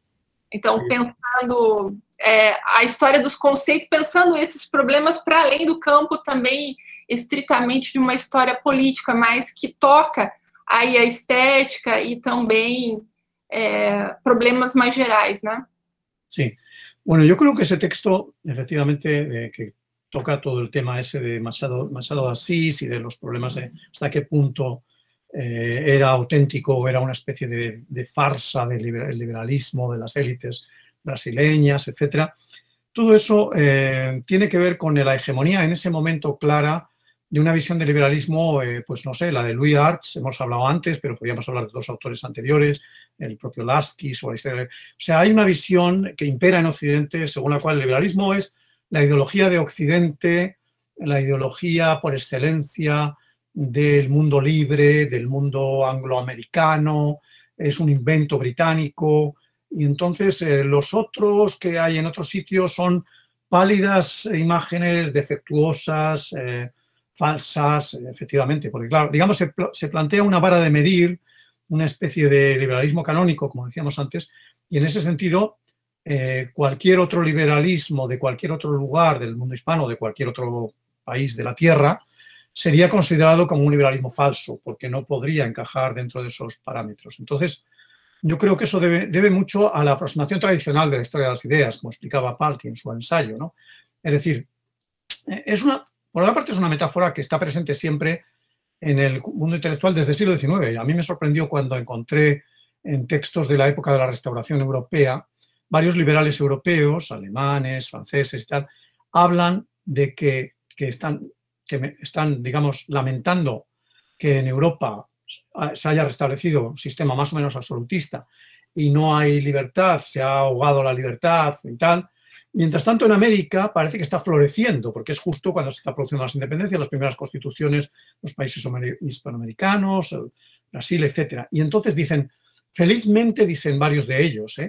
Então, pensando a história dos conceitos, pensando esses problemas para além do campo também estritamente de uma história política, mas que toca aí a estética y también problemas más generales, ¿no? Sí. Bueno, yo creo que ese texto, efectivamente, que toca todo el tema ese de Machado de Asís y de los problemas de hasta qué punto era auténtico o era una especie de farsa del liberalismo de las élites brasileñas, etcétera. Todo eso tiene que ver con la hegemonía en ese momento clara de una visión del liberalismo, pues no sé, la de Louis Arch, hemos hablado antes, pero podríamos hablar de dos autores anteriores, el propio Laskis o la historia. O sea, hay una visión que impera en Occidente según la cual el liberalismo es la ideología de Occidente, la ideología por excelencia del mundo libre, del mundo angloamericano, es un invento británico, y entonces los otros que hay en otros sitios son pálidas imágenes defectuosas, falsas, efectivamente, porque claro, digamos, se plantea una vara de medir, una especie de liberalismo canónico, como decíamos antes, y en ese sentido cualquier otro liberalismo de cualquier otro lugar del mundo hispano, de cualquier otro país de la Tierra, sería considerado como un liberalismo falso, porque no podría encajar dentro de esos parámetros. Entonces, yo creo que eso debe mucho a la aproximación tradicional de la historia de las ideas, como explicaba Palti en su ensayo, ¿no? Es decir, por una parte es una metáfora que está presente siempre en el mundo intelectual desde el siglo XIX. A mí me sorprendió cuando encontré en textos de la época de la Restauración Europea, varios liberales europeos, alemanes, franceses y tal, hablan de que están, digamos, lamentando que en Europa se haya restablecido un sistema más o menos absolutista y no hay libertad, se ha ahogado la libertad y tal. Mientras tanto, en América parece que está floreciendo, porque es justo cuando se está produciendo las independencias, las primeras constituciones, los países hispanoamericanos, Brasil, etc. Y entonces dicen, felizmente, dicen varios de ellos,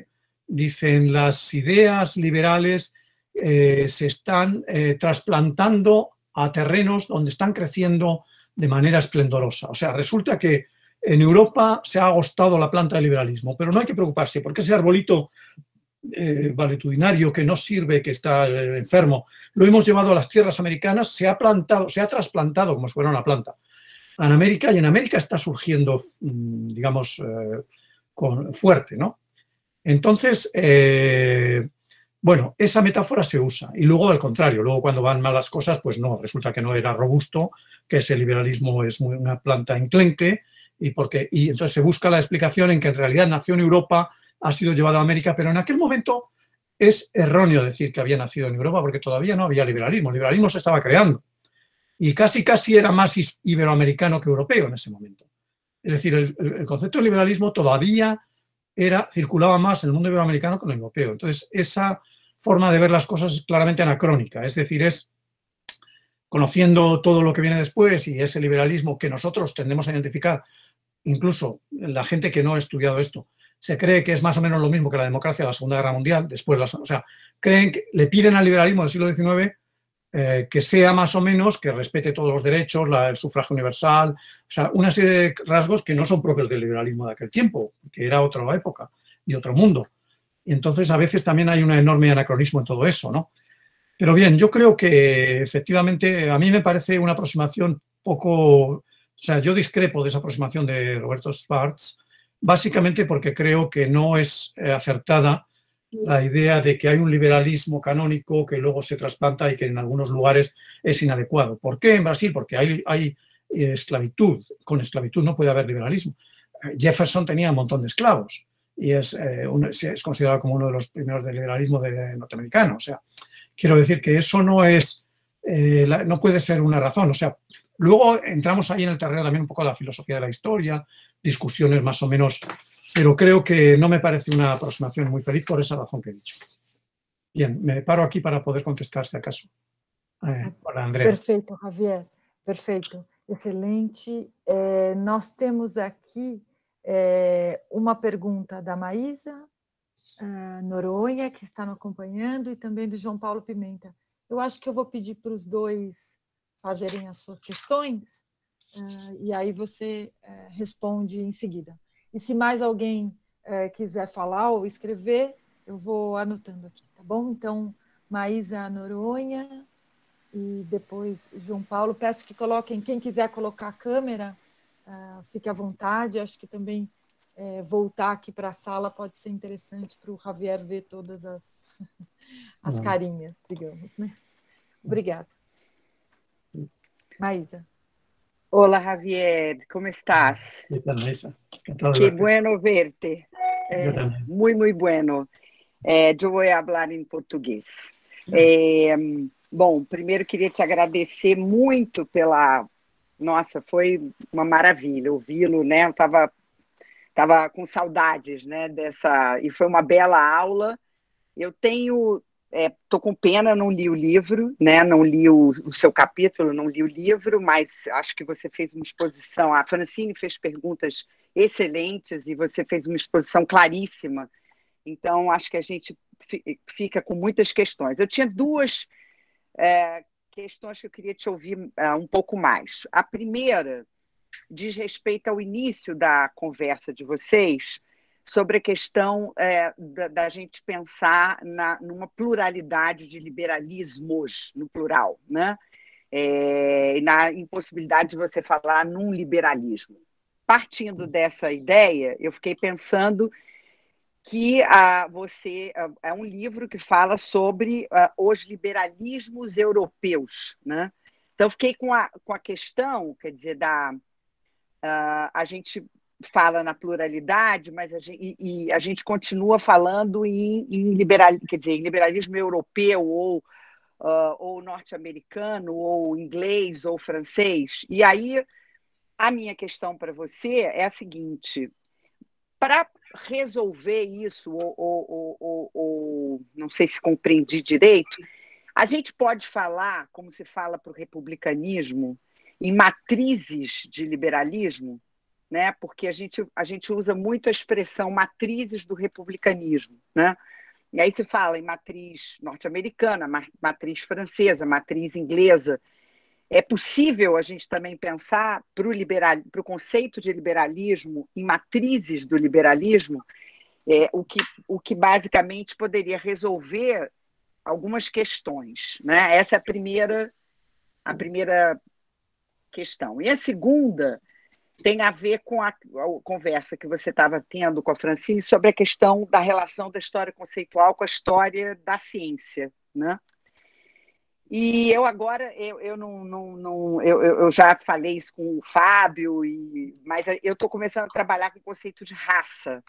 dicen, las ideas liberales se están trasplantando a terrenos donde están creciendo de manera esplendorosa. O sea, resulta que en Europa se ha agostado la planta del liberalismo, pero no hay que preocuparse, porque ese arbolito valetudinario que no sirve, que está enfermo, lo hemos llevado a las tierras americanas, se ha trasplantado como si fuera una planta en América, y en América está surgiendo, digamos, fuerte, ¿no? Entonces, bueno, esa metáfora se usa, y luego al contrario, luego cuando van mal las cosas, pues no, resulta que no era robusto, que ese liberalismo es una planta enclenque, y entonces se busca la explicación en que en realidad nació en Europa, ha sido llevado a América, pero en aquel momento es erróneo decir que había nacido en Europa porque todavía no había liberalismo. El liberalismo se estaba creando y casi era más iberoamericano que europeo en ese momento. Es decir, el concepto de liberalismo todavía circulaba más en el mundo iberoamericano que en el europeo. Entonces, esa forma de ver las cosas es claramente anacrónica. Es decir, es conociendo todo lo que viene después y ese liberalismo que nosotros tendemos a identificar, incluso la gente que no ha estudiado esto, se cree que es más o menos lo mismo que la democracia de la Segunda Guerra Mundial, o sea, creen que le piden al liberalismo del siglo XIX que sea más o menos, que respete todos los derechos, el sufragio universal, o sea, una serie de rasgos que no son propios del liberalismo de aquel tiempo, que era otra época y otro mundo. Y entonces a veces también hay un enorme anacronismo en todo eso, ¿no? Pero bien, yo creo que efectivamente a mí me parece una aproximación o sea, yo discrepo de esa aproximación de Roberto Schwartz, básicamente porque creo que no es acertada la idea de que hay un liberalismo canónico que luego se trasplanta y que en algunos lugares es inadecuado. ¿Por qué en Brasil? Porque hay esclavitud. Con esclavitud no puede haber liberalismo. Jefferson tenía un montón de esclavos y es considerado como uno de los primeros del liberalismo norteamericano. O sea, quiero decir que eso no es, no puede ser una razón. O sea, luego entramos ahí en el terreno también un poco de la filosofía de la historia, discusiones más o menos, pero creo que no me parece una aproximación muy feliz por esa razón que he dicho. Bien, me paro aquí para poder contestar, si acaso. Para Andrea. Perfeito, Javier. Perfeito. Excelente. Nós temos aqui uma pergunta da Maísa Noronha, que está nos acompanhando, e também do João Paulo Pimenta. Eu acho que eu vou pedir para os dois fazerem as suas questões, e aí você responde em seguida. E se mais alguém quiser falar ou escrever, eu vou anotando aqui, tá bom? Então, Maísa Noronha e depois João Paulo. Peço que coloquem, quem quiser colocar a câmera, fique à vontade. Acho que também voltar aqui para a sala pode ser interessante para o Javier ver todas as carinhas, digamos, né? Obrigada. Maísa. Hola, Javier, ¿cómo estás? ¿Qué tal, Maísa? Encantado de Qué verte. bueno verte. Yo también. Muy, muy bueno. Eu vou falar em português. Bom, primeiro queria te agradecer muito pela... Nossa, foi uma maravilha ouvi-lo, né? Eu estava com saudades, né, dessa... E foi uma bela aula. Eu tenho... Estou com pena, não li o livro, né? Não li o seu capítulo, não li o livro, mas acho que você fez uma exposição. A Francine fez perguntas excelentes e você fez uma exposição claríssima. Então, acho que a gente fica com muitas questões. Eu tinha duas questões que eu queria te ouvir um pouco mais. A primeira diz respeito ao início da conversa de vocês sobre a questão da gente pensar numa pluralidade de liberalismos, no plural, né? E na impossibilidade de você falar num liberalismo. Partindo dessa ideia, eu fiquei pensando que você é um livro que fala sobre os liberalismos europeus, né? Então, fiquei com a questão, quer dizer, a gente fala na pluralidade, mas a gente continua falando em liberalismo europeu ou norte-americano, ou inglês, ou francês. E aí, a minha questão para você é a seguinte: para resolver isso, ou não sei se compreendi direito, a gente pode falar, como se fala para o republicanismo, em matrizes de liberalismo, né? Porque a gente usa muito a expressão matrizes do republicanismo, né? E aí se fala em matriz norte-americana, matriz francesa, matriz inglesa. É possível a gente também pensar para o conceito de liberalismo em matrizes do liberalismo, o que basicamente poderia resolver algumas questões, né? Essa é a primeira questão. E a segunda tem a ver com a conversa que você estava tendo com a Francine sobre a questão da relação da história conceitual com a história da ciência, né? E eu agora, eu já falei isso com o Fábio, mas eu estou começando a trabalhar com o conceito de raça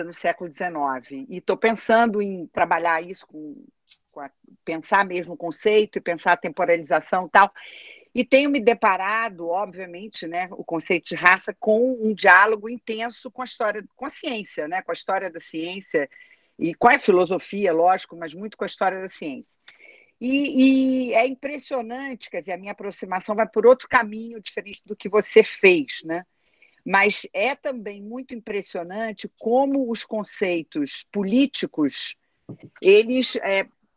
no século XIX. E estou pensando em trabalhar isso, pensar mesmo o conceito e pensar a temporalização e tal. E tenho me deparado, obviamente, né, o conceito de raça com um diálogo intenso com a ciência, né, com a história da ciência e com a filosofia, lógico, mas muito com a história da ciência. E é impressionante, quer dizer, a minha aproximação vai por outro caminho diferente do que você fez, né? Mas é também muito impressionante como os conceitos políticos, eles,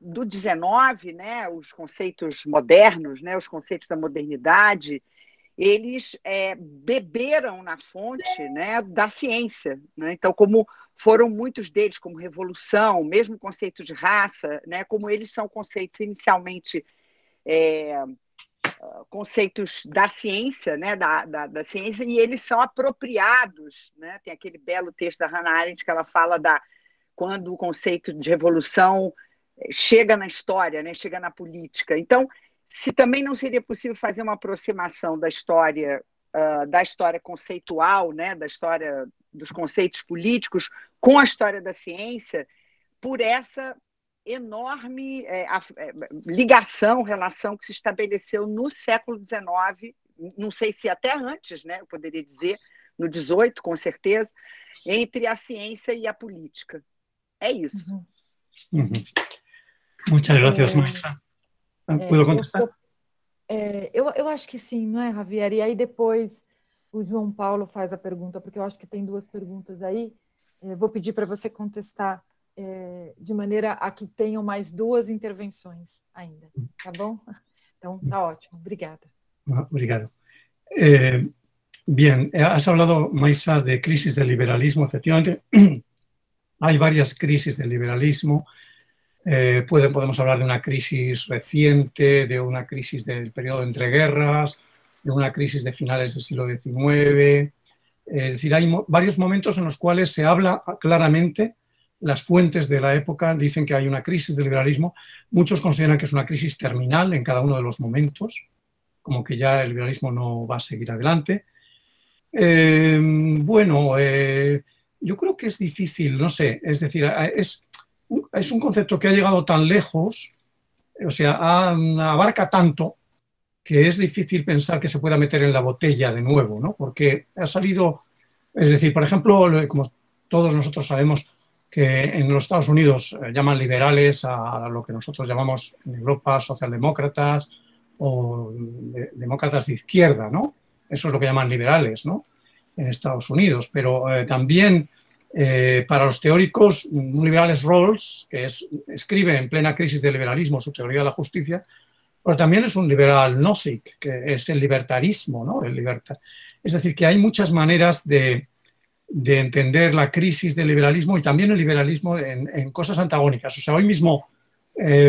do 19, né, os conceitos modernos, né, os conceitos da modernidade, eles beberam na fonte, né, da ciência, né? Então, como foram muitos deles, como revolução, mesmo o conceito de raça, né, como eles são conceitos inicialmente conceitos da ciência, né, da ciência, e eles são apropriados, né? Tem aquele belo texto da Hannah Arendt que ela fala quando o conceito de revolução chega na história, né, chega na política. Então, se também não seria possível fazer uma aproximação da história conceitual, né, da história dos conceitos políticos com a história da ciência, por essa enorme relação que se estabeleceu no século XIX, não sei se até antes, né, eu poderia dizer, no XVIII, com certeza, entre a ciência e a política. É isso. Muchas gracias, Maisa. ¿Puedo contestar? Eu acho que sim, não é, Javier? E aí depois o João Paulo faz a pergunta, porque eu acho que tem duas perguntas aí. Vou pedir para você contestar de maneira a que tenham mais duas intervenções ainda, tá bom? Então, tá ótimo. Obrigada. Obrigado. Bien, has hablado, Maisa, de crisis del liberalismo. Efectivamente, hay varias crisis del liberalismo. Podemos hablar de una crisis reciente, de una crisis del periodo de entreguerras, de una crisis de finales del siglo XIX. Es decir, hay varios momentos en los cuales se habla claramente. Las fuentes de la época dicen que hay una crisis del liberalismo. Muchos consideran que es una crisis terminal en cada uno de los momentos, como que ya el liberalismo no va a seguir adelante. Bueno, yo creo que es difícil, no sé, es decir, es un concepto que ha llegado tan lejos, o sea, abarca tanto que es difícil pensar que se pueda meter en la botella de nuevo, ¿no? Porque ha salido, es decir, por ejemplo, como todos nosotros sabemos que en los Estados Unidos llaman liberales a lo que nosotros llamamos en Europa socialdemócratas o demócratas de izquierda, ¿no? Eso es lo que llaman liberales, ¿no? En Estados Unidos, pero también para los teóricos, un liberal es Rawls, que escribe en plena crisis del liberalismo su teoría de la justicia, pero también es un liberal Nozick, que es el libertarismo, ¿no? Es decir, que hay muchas maneras de entender la crisis del liberalismo y también el liberalismo en cosas antagónicas. O sea, hoy mismo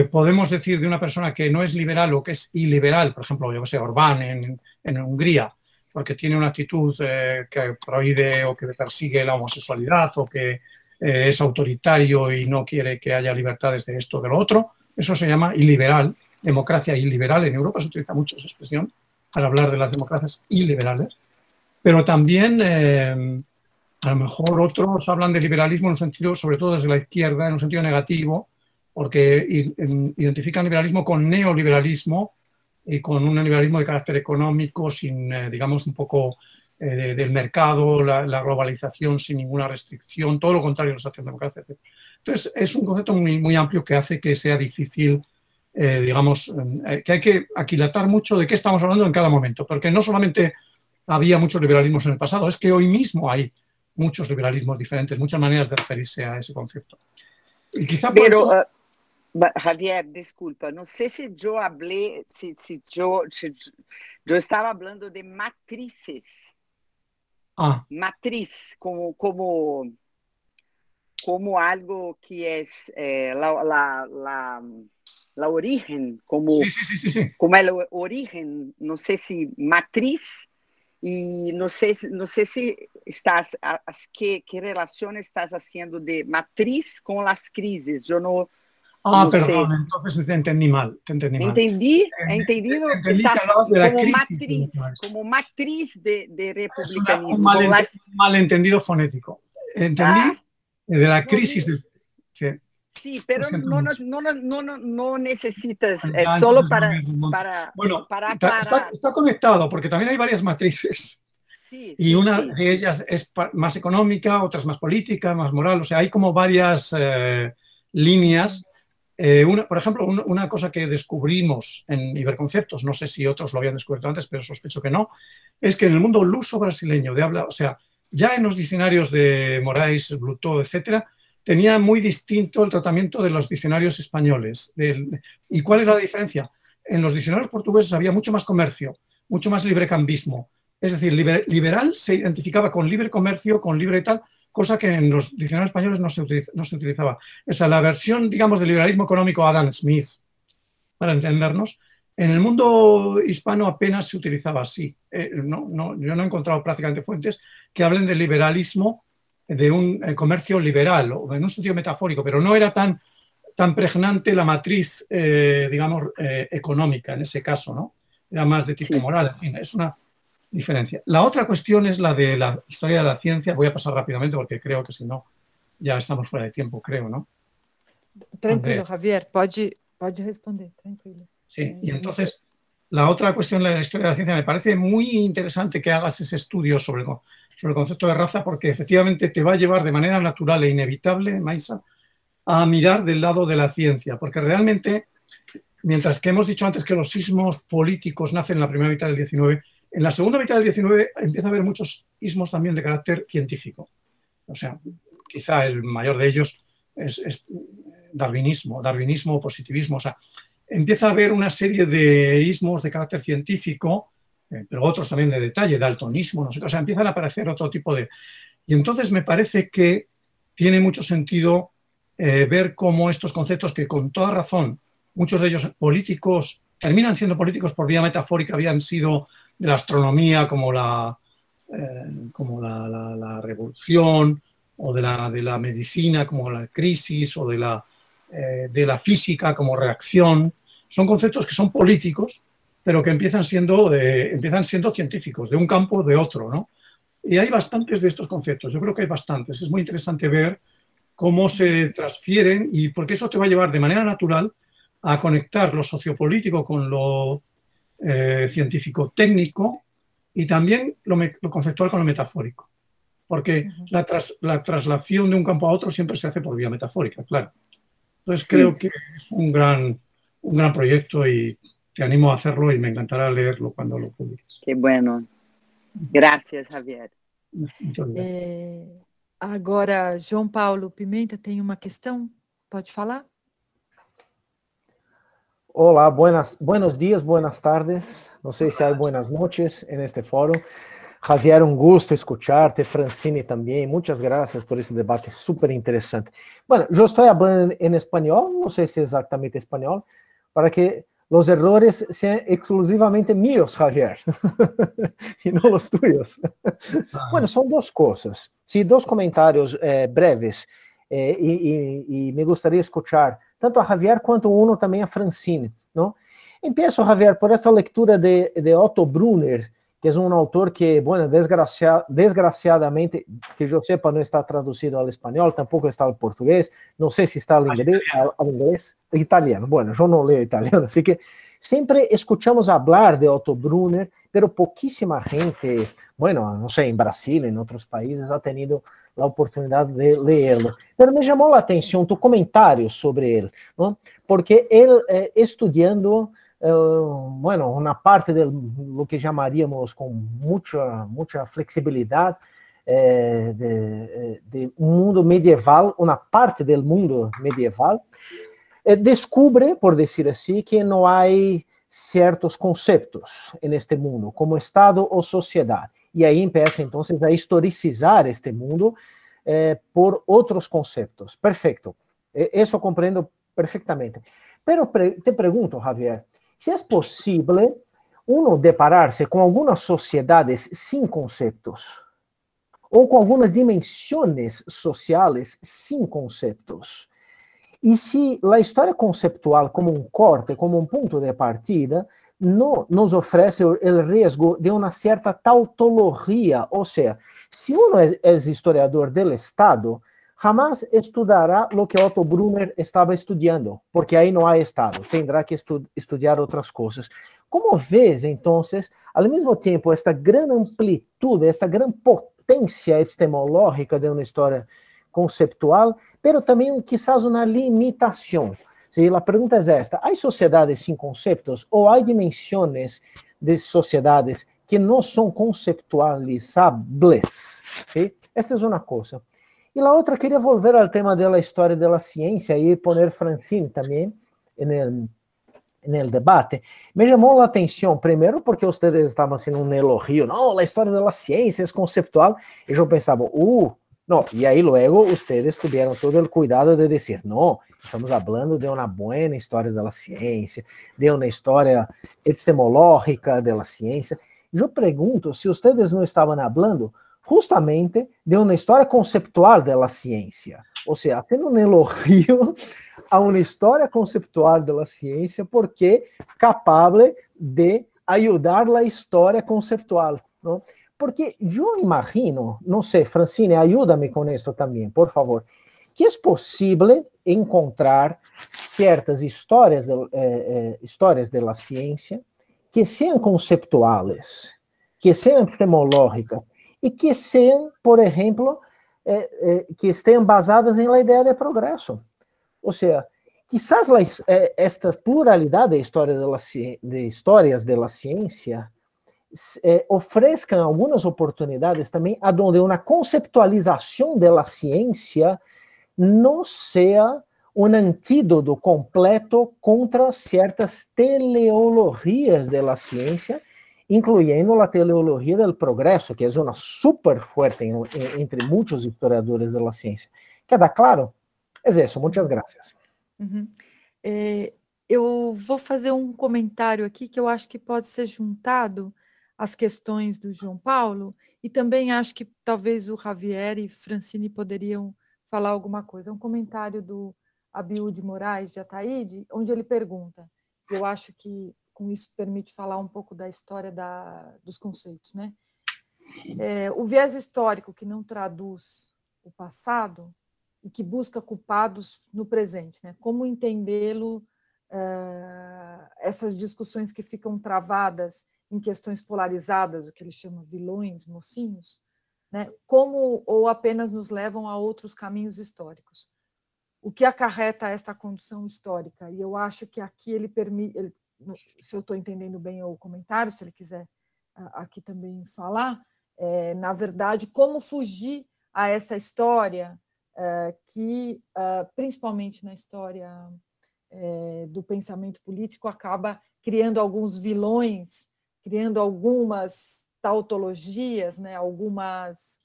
podemos decir de una persona que no es liberal o que es iliberal, por ejemplo, yo que sé, Orbán en Hungría, porque tiene una actitud que prohíbe o que persigue la homosexualidad o que es autoritario y no quiere que haya libertades de esto o de lo otro. Eso se llama iliberal, democracia iliberal. En Europa se utiliza mucho esa expresión al hablar de las democracias iliberales. Pero también, a lo mejor otros hablan de liberalismo en un sentido, sobre todo desde la izquierda, en un sentido negativo, porque identifican liberalismo con neoliberalismo y con un liberalismo de carácter económico, sin, digamos, un poco del mercado, la globalización sin ninguna restricción, todo lo contrario de la socialdemocracia. Entonces, es un concepto muy, muy amplio que hace que sea difícil, digamos, que hay que aquilatar mucho de qué estamos hablando en cada momento, porque no solamente había muchos liberalismos en el pasado, es que hoy mismo hay muchos liberalismos diferentes, muchas maneras de referirse a ese concepto. Y quizá por eso... Javier, desculpa, no sé si yo hablé, si yo estaba hablando de matrices. Matriz, como algo que es la origen, como, sí. como el origen, no sé si matriz, y no sé si estás, ¿qué relación estás haciendo de matriz con las crisis? Yo no... No perdón, sé. Entonces te entendí mal. Entendí que hablabas de la crisis, como matriz de republicanismo. Un malentendido fonético. Entendí de la crisis. Sí, pero no necesitas, solo para aclarar. Está conectado, porque también hay varias matrices. Y una de ellas es más económica, otras más política, más moral. O sea, hay como varias líneas. Por ejemplo, una cosa que descubrimos en Iberconceptos, no sé si otros lo habían descubierto antes, pero sospecho que no, es que en el mundo luso brasileño de habla, o sea, ya en los diccionarios de Moraes, Blutó, etcétera, tenía muy distinto el tratamiento de los diccionarios españoles. ¿Y cuál es la diferencia? En los diccionarios portugueses había mucho más comercio, mucho más librecambismo. Es decir, liberal se identificaba con libre comercio, con libre tal, cosa que en los diccionarios españoles no se utilizaba. O sea, la versión, digamos, del liberalismo económico Adam Smith, para entendernos, en el mundo hispano apenas se utilizaba así. Yo no he encontrado prácticamente fuentes que hablen del liberalismo, de un comercio liberal, o en un sentido metafórico, pero no era tan tan pregnante la matriz, digamos, económica en ese caso, ¿no? Era más de tipo moral, en fin, es una diferencia. La otra cuestión es la de la historia de la ciencia. Voy a pasar rápidamente porque creo que si no ya estamos fuera de tiempo, creo, ¿no? Tranquilo, Andrés. Javier, pode responder, tranquilo. Sí, y entonces la otra cuestión de la historia de la ciencia, me parece muy interesante que hagas ese estudio sobre el concepto de raza, porque efectivamente te va a llevar de manera natural e inevitable, Maisa, a mirar del lado de la ciencia, porque realmente, mientras que hemos dicho antes que los ismos políticos nacen en la primera mitad del 19, en la segunda mitad del 19 empieza a haber muchos ismos también de carácter científico. O sea, quizá el mayor de ellos es darwinismo o positivismo. O sea, empieza a haber una serie de ismos de carácter científico, pero otros también de detalle, daltonismo, no sé qué. O sea, empiezan a aparecer otro tipo de... Y entonces me parece que tiene mucho sentido ver cómo estos conceptos que con toda razón, muchos de ellos políticos, terminan siendo políticos por vía metafórica, habían sido de la astronomía como la revolución, o de la medicina como la crisis, o de la física como reacción. Son conceptos que son políticos, pero que empiezan siendo científicos, de un campo o de otro, ¿no? Y hay bastantes de estos conceptos, yo creo que hay bastantes. Es muy interesante ver cómo se transfieren, y porque eso te va a llevar de manera natural a conectar lo sociopolítico con lo científico-técnico, y también lo conceptual con lo metafórico. Porque la traslación de un campo a otro siempre se hace por vía metafórica, claro. Entonces creo que es un gran proyecto y te animo a hacerlo y me encantará leerlo cuando lo publiques. Qué bueno. Gracias, Javier. Agora, João Paulo Pimenta tem uma questão? Pode falar? Hola, buenos días, buenas tardes. No sé si hay buenas noches en este foro. Javier, un gusto escucharte. Francine también. Muchas gracias por ese debate súper interesante. Bueno, yo estoy hablando en español, no sé si exactamente español, para que los errores sean exclusivamente míos, Javier, y no los tuyos. Bueno, son dos cosas, sí, dos comentarios breves, y me gustaría escuchar tanto a Javier quanto uno también a Francine, ¿no? Empiezo, Javier, por esta lectura de Otto Brunner, que es un autor que, bueno, desgraciadamente, que yo sepa, no está traducido al español, tampoco está al portugués, no sé si está al inglés, italiano. Bueno, yo no leo italiano, así que siempre escuchamos hablar de Otto Brunner, pero poquísima gente, bueno, no sé, en Brasil, en otros países, ha tenido la oportunidad de leerlo. Pero me llamó la atención tu comentario sobre él, ¿no? Porque él, estudiando... bueno, una parte de lo que llamaríamos con mucha flexibilidad de un mundo medieval, una parte del mundo medieval, descubre, por decir así, que no hay ciertos conceptos en este mundo, como Estado o sociedad. Y ahí empieza entonces a historicizar este mundo por otros conceptos. Perfecto, eso comprendo perfectamente. Pero te pregunto, Javier, si es posible uno depararse con algunas sociedades sin conceptos o con algunas dimensiones sociales sin conceptos. Y si la historia conceptual como un corte, como un punto de partida, no nos ofrece el riesgo de una cierta tautología. O sea, si uno es historiador del Estado, jamás estudiará lo que Otto Brunner estaba estudiando, porque ahí no hay Estado, tendrá que estudiar otras cosas. ¿Cómo ves, entonces, al mismo tiempo, esta gran amplitud, esta gran potencia epistemológica de una historia conceptual, pero también quizás una limitación? ¿Sí? La pregunta es esta: ¿hay sociedades sin conceptos o hay dimensiones de sociedades que no son conceptualizables? ¿Sí? Esta es una cosa. Y la otra, quería volver al tema de la historia de la ciencia y poner Francine también en el debate. Me llamó la atención, primero, porque ustedes estaban haciendo un elogio, no, la historia de la ciencia es conceptual, y yo pensaba, no, y ahí luego ustedes tuvieron todo el cuidado de decir, no, estamos hablando de una buena historia de la ciencia, de una historia epistemológica de la ciencia. Yo pregunto si ustedes no estaban hablando justamente de una historia conceptual de la ciencia, ou seja, haciendo um elogio a uma história conceptual da ciência, porque capaz de ajudar a história conceptual, não? Porque eu imagino, não sei, Francine, ajuda-me com isso também, por favor, que é possível encontrar certas histórias da ciência que sejam conceptuais, que sejam epistemológicas, e que sejam, por exemplo, que estejam basadas em la ideia de progresso. Ou seja, quizás esta pluralidade de histórias da ciência ofereçam algumas oportunidades também onde uma conceptualização da ciência não seja um antídoto completo contra certas teleologias da ciência, incluyendo a teleologia do progresso, que é uma super forte entre muitos historiadores da ciência. ¿Queda claro? É isso, muitas graças. Uhum. Eu vou fazer um comentário aqui que eu acho que pode ser juntado às questões do João Paulo, e também acho que talvez o Javier e Francine poderiam falar alguma coisa. É um comentário do Abiúde Moraes de Ataíde, onde ele pergunta, eu acho que com isso permite falar um pouco da história dos conceitos, né? O viés histórico que não traduz o passado e que busca culpados no presente, né? Como entendê-lo, essas discussões que ficam travadas em questões polarizadas, o que ele chama vilões, mocinhos, né? Como ou apenas nos levam a outros caminhos históricos. O que acarreta esta condição histórica? E eu acho que aqui ele permite, se eu estou entendendo bem o comentário, se ele quiser aqui também falar, na verdade, como fugir a essa história que, principalmente na história do pensamento político, acaba criando alguns vilões, criando algumas tautologias, né? Algumas...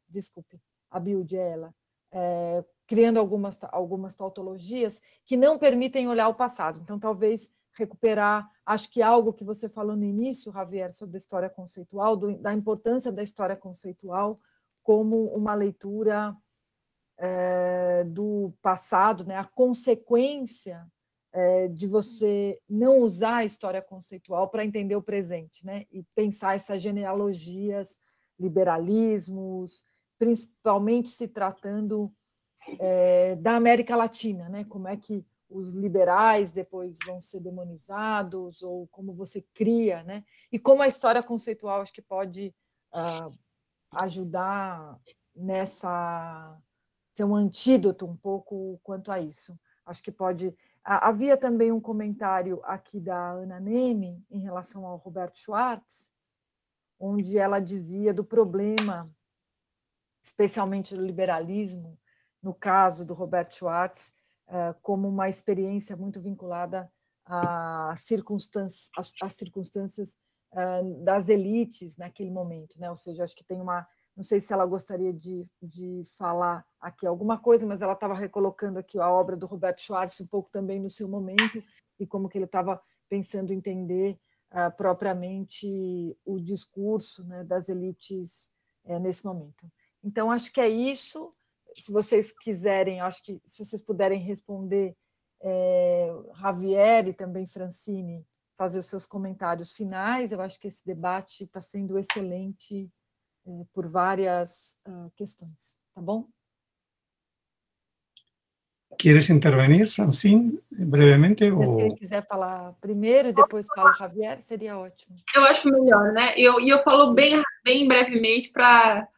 desculpe, a Bild é ela. Criando algumas tautologias que não permitem olhar o passado. Então, talvez recuperar, acho que algo que você falou no início, Javier, sobre a história conceitual, da importância da história conceitual como uma leitura do passado, né? A consequência de você não usar a história conceitual para entender o presente, né? E pensar essas genealogias, liberalismos, principalmente se tratando da América Latina, né? Como é que os liberais depois vão ser demonizados, ou como você cria, né? E como a história conceitual acho que pode ajudar nessa... ser um antídoto um pouco quanto a isso. Acho que pode... Havia também um comentário aqui da Ana Neme em relação ao Roberto Schwartz, onde ela dizia do problema, especialmente do liberalismo, no caso do Roberto Schwartz, como uma experiência muito vinculada às circunstâncias das elites naquele momento, né? Ou seja, acho que tem uma... Não sei se ela gostaria de falar aqui alguma coisa, mas ela estava recolocando aqui a obra do Roberto Schwartz um pouco também no seu momento, e como que ele estava pensando entender propriamente o discurso, né, das elites nesse momento. Então, acho que é isso. Se vocês quiserem, acho que se vocês puderem responder, Javier e também Francine, fazer os seus comentários finais, eu acho que esse debate está sendo excelente por várias questões, tá bom? ¿Quieres intervenir, Francine, brevemente? Se ele quiser falar primeiro e depois fala o Javier, seria ótimo. Eu acho melhor, né? Eu falo bem brevemente para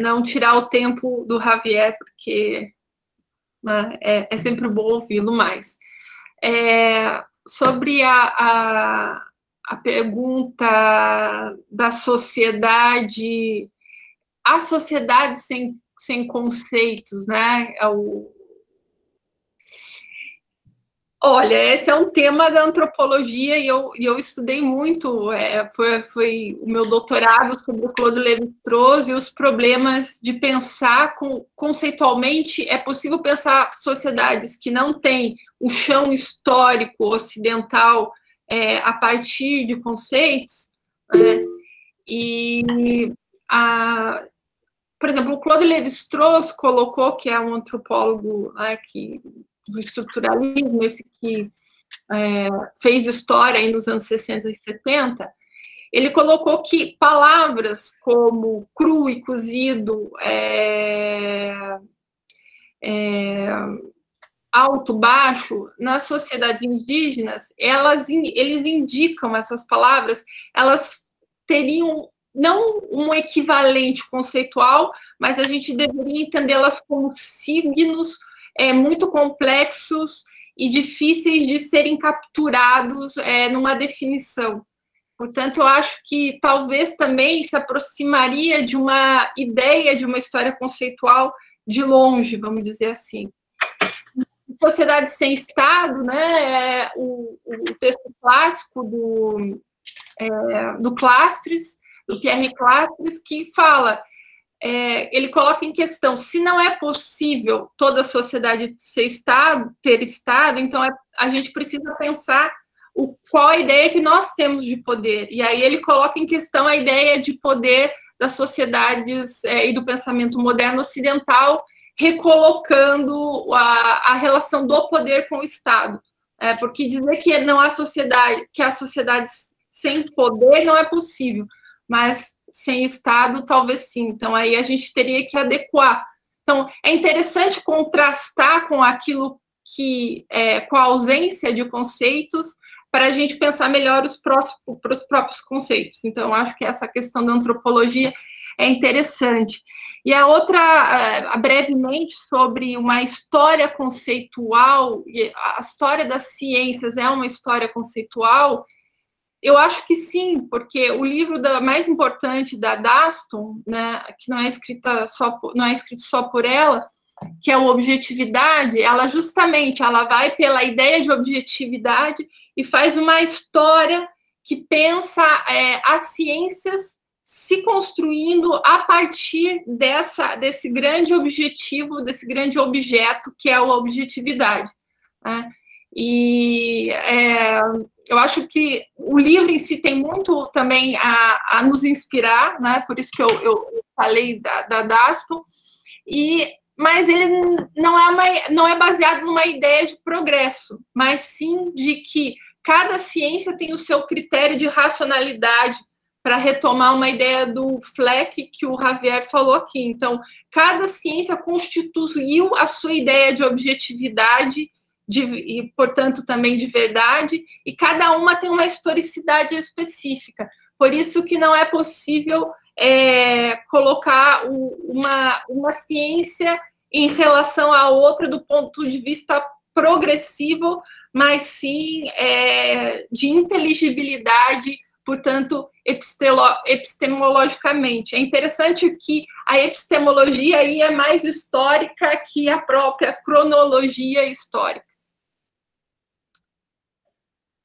não tirar o tempo do Javier, porque é sempre bom ouvi-lo mais. Sobre a pergunta da sociedade, a sociedade sem conceitos, né? Olha, esse é um tema da antropologia e eu estudei muito, foi o meu doutorado sobre o Claude Lévi-Strauss e os problemas de pensar conceitualmente. É possível pensar sociedades que não têm o chão histórico ocidental a partir de conceitos, e por exemplo, o Claude Lévi-Strauss colocou, que é um antropólogo, né, do estruturalismo, esse que fez história aí nos anos 60 e 70, ele colocou que palavras como cru e cozido, alto, baixo, nas sociedades indígenas, eles indicam, essas palavras, elas teriam não um equivalente conceitual, mas a gente deveria entendê-las como signos muito complexos e difíceis de serem capturados numa definição. Portanto, eu acho que talvez também se aproximaria de uma ideia de uma história conceitual de longe, vamos dizer assim. Sociedade Sem Estado, né, o texto clássico do Clastres, do Pierre Clastres, que fala, ele coloca em questão, se não é possível toda a sociedade ter Estado, então a gente precisa pensar qual a ideia que nós temos de poder. E aí ele coloca em questão a ideia de poder das sociedades e do pensamento moderno ocidental, recolocando a relação do poder com o Estado. Porque dizer que não há sociedade, que há sociedades sem poder não é possível, mas sem Estado talvez sim. Então aí a gente teria que adequar. Então é interessante contrastar com aquilo que com a ausência de conceitos para a gente pensar melhor os próprios conceitos. Então eu acho que essa questão da antropologia é interessante. E a outra, brevemente, sobre uma história conceitual, a história das ciências é uma história conceitual, eu acho que sim, porque o livro mais importante da Daston, né, que não é escrito só por ela, que é o Objetividade, ela vai pela ideia de objetividade e faz uma história que pensa as ciências se construindo a partir desse grande objetivo, desse grande objeto que é a objetividade, né? E eu acho que o livro em si tem muito também a nos inspirar, né? Por isso que eu falei da Daston, mas ele não é baseado numa ideia de progresso, mas sim de que cada ciência tem o seu critério de racionalidade, para retomar uma ideia do Fleck que o Javier falou aqui. Então, cada ciência constituiu a sua ideia de objetividade e, portanto, também de verdade, e cada uma tem uma historicidade específica. Por isso que não é possível colocar uma ciência em relação à outra do ponto de vista progressivo, mas sim de inteligibilidade, portanto, epistemologicamente. É interessante que a epistemologia aí é mais histórica que a própria cronologia histórica.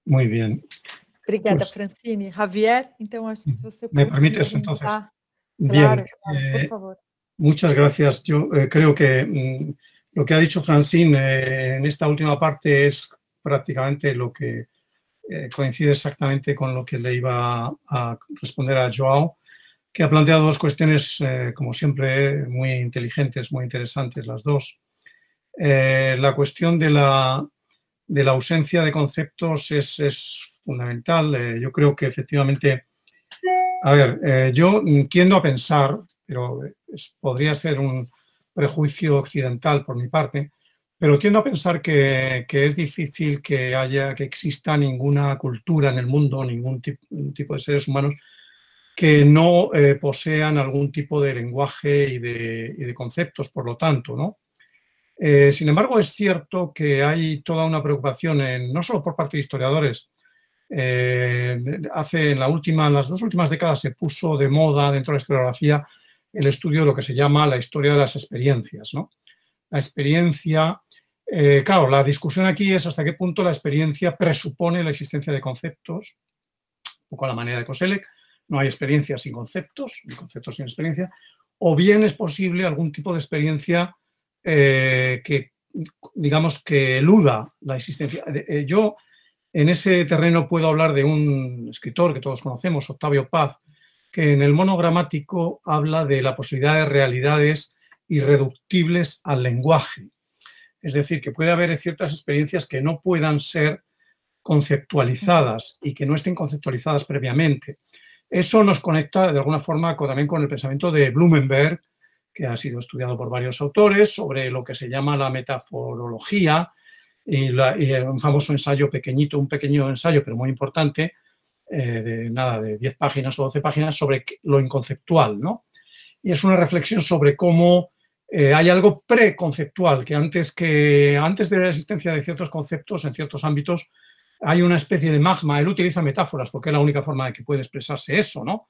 Muy bien. Obrigada, pues, Francine. Javier, então, acho que se você ¿me permites entonces? Bien, claro, por favor. Muchas gracias. Yo creo que lo que ha dicho Francine en esta última parte es prácticamente lo que coincide exactamente con lo que le iba a responder a Joao, que ha planteado dos cuestiones, como siempre, muy inteligentes, muy interesantes las dos. La cuestión de la ausencia de conceptos es fundamental. Yo creo que efectivamente, a ver, yo tiendo a pensar, pero podría ser un prejuicio occidental por mi parte, pero tiendo a pensar que es difícil que exista ninguna cultura en el mundo, ningún tipo de seres humanos que no posean algún tipo de lenguaje y de conceptos, por lo tanto, ¿no? Sin embargo, es cierto que hay toda una preocupación, no solo por parte de historiadores. En las 2 últimas décadas se puso de moda dentro de la historiografía el estudio de lo que se llama la historia de las experiencias, ¿no? La experiencia, claro, la discusión aquí es hasta qué punto la experiencia presupone la existencia de conceptos, un poco a la manera de Koselleck, no hay experiencia sin conceptos, ni conceptos sin experiencia, o bien es posible algún tipo de experiencia que, digamos, que eluda la existencia. Yo en ese terreno puedo hablar de un escritor que todos conocemos, Octavio Paz, que en el monogramático habla de la posibilidad de realidades irreductibles al lenguaje. Es decir, que puede haber ciertas experiencias que no puedan ser conceptualizadas y que no estén conceptualizadas previamente. Eso nos conecta de alguna forma también con el pensamiento de Blumenberg, que ha sido estudiado por varios autores, sobre lo que se llama la metaforología y un famoso ensayo pequeñito, un pequeño ensayo, pero muy importante, de 10 páginas o 12 páginas sobre lo inconceptual, ¿no? Y es una reflexión sobre cómo hay algo preconceptual, que antes de la existencia de ciertos conceptos en ciertos ámbitos hay una especie de magma. Él utiliza metáforas porque es la única forma de que puede expresarse eso, ¿no?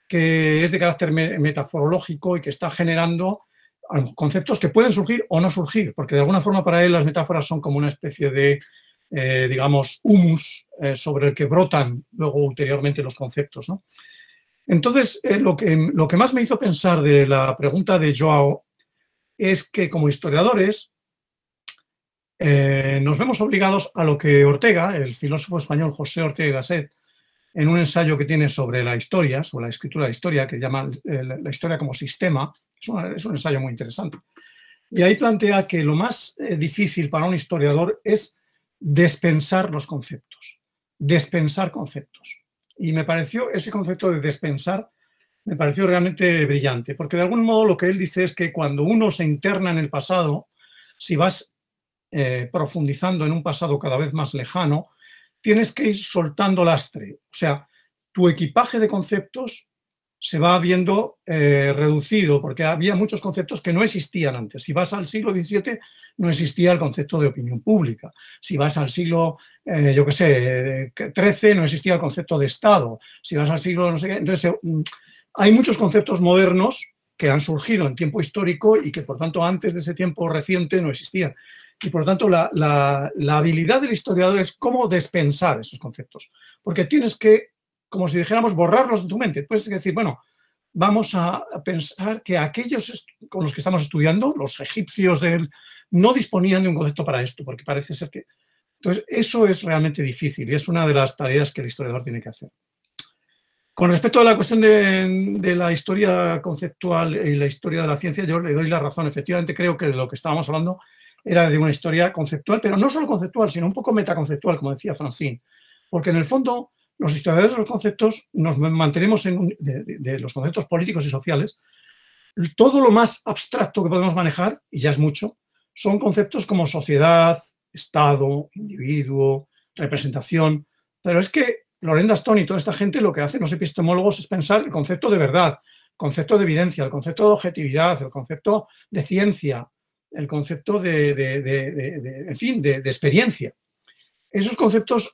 Que es de carácter metaforológico y que está generando conceptos que pueden surgir o no surgir, porque de alguna forma para él las metáforas son como una especie de, digamos, humus sobre el que brotan luego ulteriormente los conceptos, ¿no? Entonces, lo que más me hizo pensar de la pregunta de Joao es que como historiadores nos vemos obligados a lo que Ortega, el filósofo español José Ortega y Gasset, en un ensayo que tiene sobre la historia, sobre la escritura de la historia, que llama la historia como sistema, es un ensayo muy interesante. Y ahí plantea que lo más difícil para un historiador es despensar los conceptos, despensar conceptos. Y me pareció ese concepto de despensar, me pareció realmente brillante, porque de algún modo lo que él dice es que cuando uno se interna en el pasado, si vas profundizando en un pasado cada vez más lejano, tienes que ir soltando lastre. O sea, tu equipaje de conceptos se va viendo reducido, porque había muchos conceptos que no existían antes. Si vas al siglo XVII, no existía el concepto de opinión pública. Si vas al siglo, yo qué sé, XIII, no existía el concepto de Estado. Si vas al siglo no sé qué. Entonces, hay muchos conceptos modernos que han surgido en tiempo histórico y que, por tanto, antes de ese tiempo reciente no existían. Y, por tanto, la habilidad del historiador es cómo despensar esos conceptos. Porque tienes que, como si dijéramos, borrarlos de tu mente. Puedes decir, bueno, vamos a pensar que aquellos con los que estamos estudiando, los egipcios no disponían de un concepto para esto, porque parece ser que... Entonces, eso es realmente difícil y es una de las tareas que el historiador tiene que hacer. Con respecto a la cuestión de la historia conceptual y la historia de la ciencia, yo le doy la razón. Efectivamente, creo que de lo que estábamos hablando era de una historia conceptual, pero no solo conceptual, sino un poco metaconceptual, como decía Francine. Porque en el fondo, los historiadores de los conceptos nos mantenemos de los conceptos políticos y sociales. Todo lo más abstracto que podemos manejar, y ya es mucho, son conceptos como sociedad, Estado, individuo, representación. Pero es que Lorenda Stone y toda esta gente lo que hacen los epistemólogos es pensar el concepto de verdad, el concepto de evidencia, el concepto de objetividad, el concepto de ciencia, el concepto en fin, de experiencia. Esos conceptos,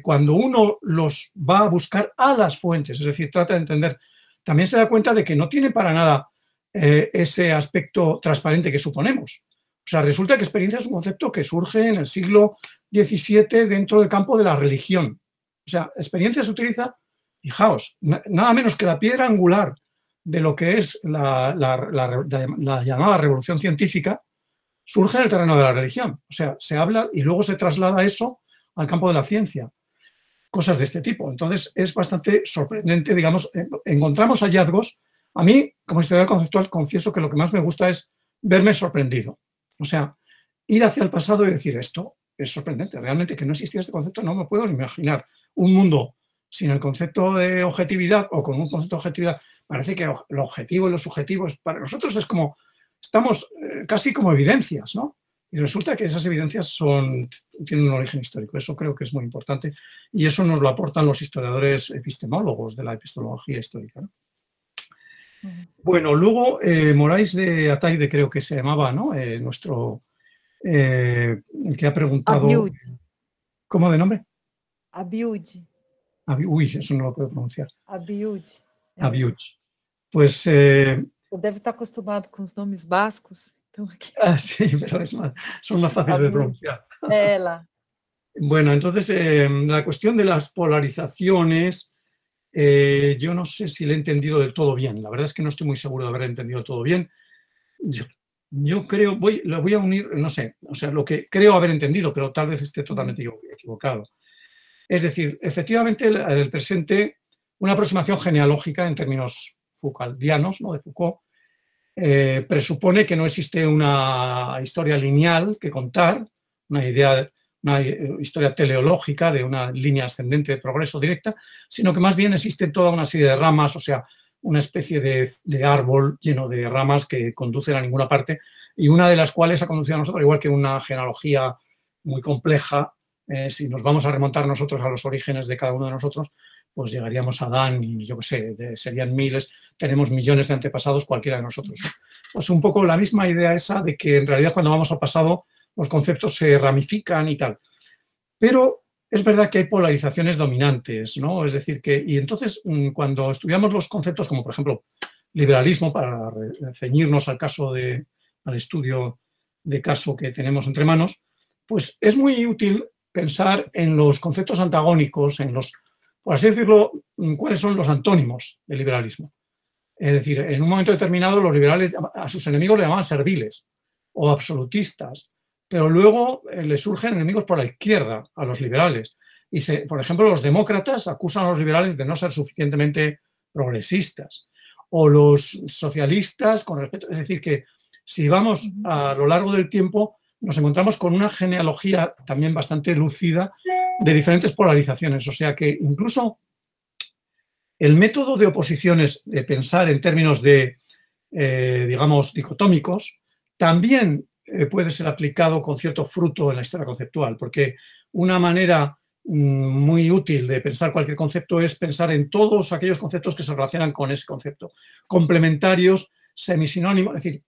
cuando uno los va a buscar a las fuentes, es decir, trata de entender, también se da cuenta de que no tiene para nada ese aspecto transparente que suponemos. O sea, resulta que experiencia es un concepto que surge en el siglo XVII dentro del campo de la religión. O sea, experiencia se utiliza, fijaos, nada menos que la piedra angular de lo que es la llamada revolución científica, surge en el terreno de la religión. O sea, se habla y luego se traslada eso al campo de la ciencia. Cosas de este tipo. Entonces, es bastante sorprendente, digamos, encontramos hallazgos. A mí, como historiador conceptual, confieso que lo que más me gusta es verme sorprendido. O sea, ir hacia el pasado y decir esto es sorprendente. Realmente que no existía este concepto, no me puedo ni imaginar un mundo sin el concepto de objetividad o con un concepto de objetividad. Parece que lo objetivo y lo subjetivo para nosotros es como, estamos casi como evidencias, ¿no? Y resulta que esas evidencias tienen un origen histórico. Eso creo que es muy importante y eso nos lo aportan los historiadores epistemólogos de la epistemología histórica, ¿no? Bueno, luego Moraes de Ataide creo que se llamaba, ¿no? Nuestro, el que ha preguntado... Abiud. ¿Cómo de nombre? Abiud. Uy, eso no lo puedo pronunciar. Abiud. Abiud. Pues... Você deve estar acostumado com os nomes bascos. Então aqui... sí, pero son más fáciles de pronunciar. Bueno, entonces, la cuestión de las polarizaciones, yo no sé si lo he entendido del todo bien. La verdad es que no estoy muy seguro de haber entendido todo bien. Yo creo, lo voy a unir, no sé, o sea, lo que creo haber entendido, pero tal vez esté totalmente equivocado. Es decir, efectivamente, el presente una aproximación genealógica en términos Foucauldianos, ¿no?, de Foucault, presupone que no existe una historia lineal que contar, una historia teleológica de una línea ascendente de progreso directa, sino que más bien existe toda una serie de ramas, o sea, una especie de árbol lleno de ramas que conducen a ninguna parte, y una de las cuales ha conducido a nosotros, igual que una genealogía muy compleja, si nos vamos a remontar nosotros a los orígenes de cada uno de nosotros, pues llegaríamos a Adán y yo qué sé, serían miles, tenemos millones de antepasados cualquiera de nosotros. Pues un poco la misma idea esa de que en realidad cuando vamos al pasado los conceptos se ramifican y tal. Pero es verdad que hay polarizaciones dominantes, ¿no? Es decir, que, y entonces cuando estudiamos los conceptos como por ejemplo liberalismo, para ceñirnos al caso al estudio de caso que tenemos entre manos, pues es muy útil pensar en los conceptos antagónicos, en los, por así decirlo, cuáles son los antónimos del liberalismo. Es decir, en un momento determinado los liberales a sus enemigos le llamaban serviles o absolutistas, pero luego les surgen enemigos por la izquierda a los liberales. Y por ejemplo, los demócratas acusan a los liberales de no ser suficientemente progresistas. O los socialistas, con respecto, es decir, que si vamos a lo largo del tiempo, nos encontramos con una genealogía también bastante lúcida de diferentes polarizaciones. O sea que incluso el método de oposiciones, de pensar en términos de, digamos, dicotómicos, también puede ser aplicado con cierto fruto en la historia conceptual, porque una manera muy útil de pensar cualquier concepto es pensar en todos aquellos conceptos que se relacionan con ese concepto, complementarios, semisinónimos, es decir,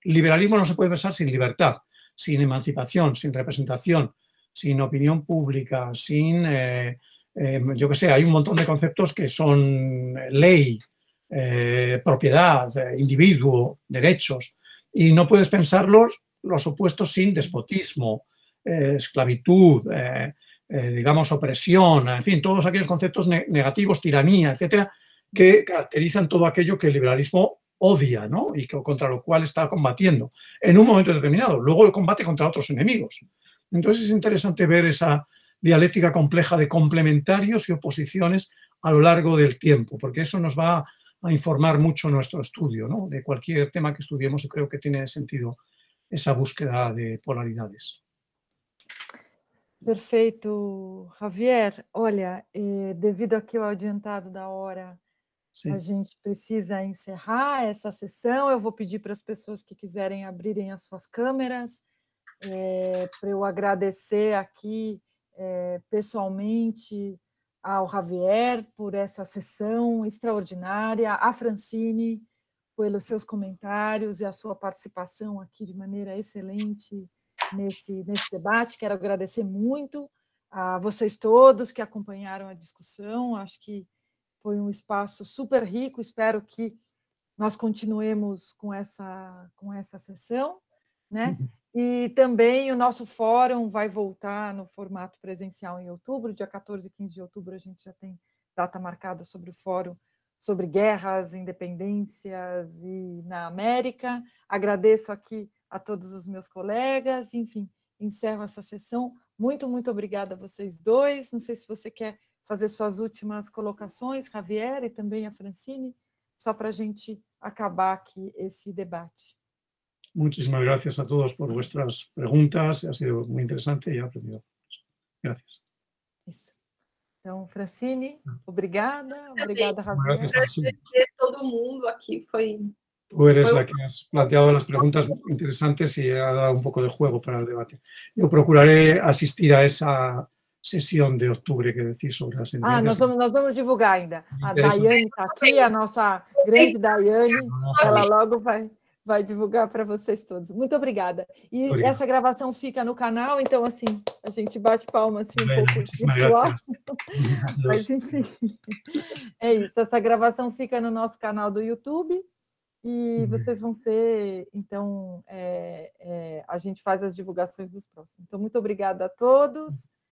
liberalismo no se puede pensar sin libertad, sin emancipación, sin representación, sin opinión pública, sin, yo qué sé, hay un montón de conceptos que son ley, propiedad, individuo, derechos, y no puedes pensarlos los opuestos sin despotismo, esclavitud, digamos, opresión, en fin, todos aquellos conceptos negativos, tiranía, etcétera, que caracterizan todo aquello que el liberalismo odia, ¿no? Y contra lo cual está combatiendo en un momento determinado. Luego el combate contra otros enemigos. Entonces es interesante ver esa dialéctica compleja de complementarios y oposiciones a lo largo del tiempo, porque eso nos va a informar mucho nuestro estudio, ¿no? De cualquier tema que estudiemos, yo creo que tiene sentido essa búsqueda de polaridades. Perfeito, Javier. Olha, devido aqui ao adiantado da hora, Sim. a gente precisa encerrar essa sessão. Eu vou pedir para as pessoas que quiserem abrirem as suas câmeras, para eu agradecer aqui pessoalmente ao Javier por essa sessão extraordinária, a Francine pelos seus comentários e a sua participação aqui de maneira excelente nesse debate. Quero agradecer muito a vocês todos que acompanharam a discussão. Acho que foi um espaço super rico. Espero que nós continuemos com essa sessão, né? E também o nosso fórum vai voltar no formato presencial em outubro, dia 14 e 15 de outubro a gente já tem data marcada sobre o fórum sobre guerras, independências e na América. Agradeço aqui a todos os meus colegas, enfim, encerro essa sessão. Muito, muito obrigada a vocês dois. Não sei se você quer fazer suas últimas colocações, Javier, e também a Francine, só para a gente acabar aqui esse debate. Muchísimas gracias a todos por vuestras preguntas. Ha sido muy interesante y he aprendido mucho. Gracias. Isso. Então, Francine, obrigada. Obrigada, Javier. Agradecer todo mundo aqui. Tú eres la que has planteado las preguntas interesantes y ha dado un poco de juego para el debate. Yo procuraré asistir a esa sesión de octubre que decís sobre las sentencias. Nós vamos divulgar ainda. A Daiane está aqui, a nossa grande Daiane, ela logo vai divulgar para vocês todos. Muito obrigada. E essa gravação fica no canal, então, assim, a gente bate palma assim, um pouco virtual. Mas, enfim, é isso. Essa gravação fica no nosso canal do YouTube e vocês vão ser, então, a gente faz as divulgações dos próximos. Então, muito obrigada a todos.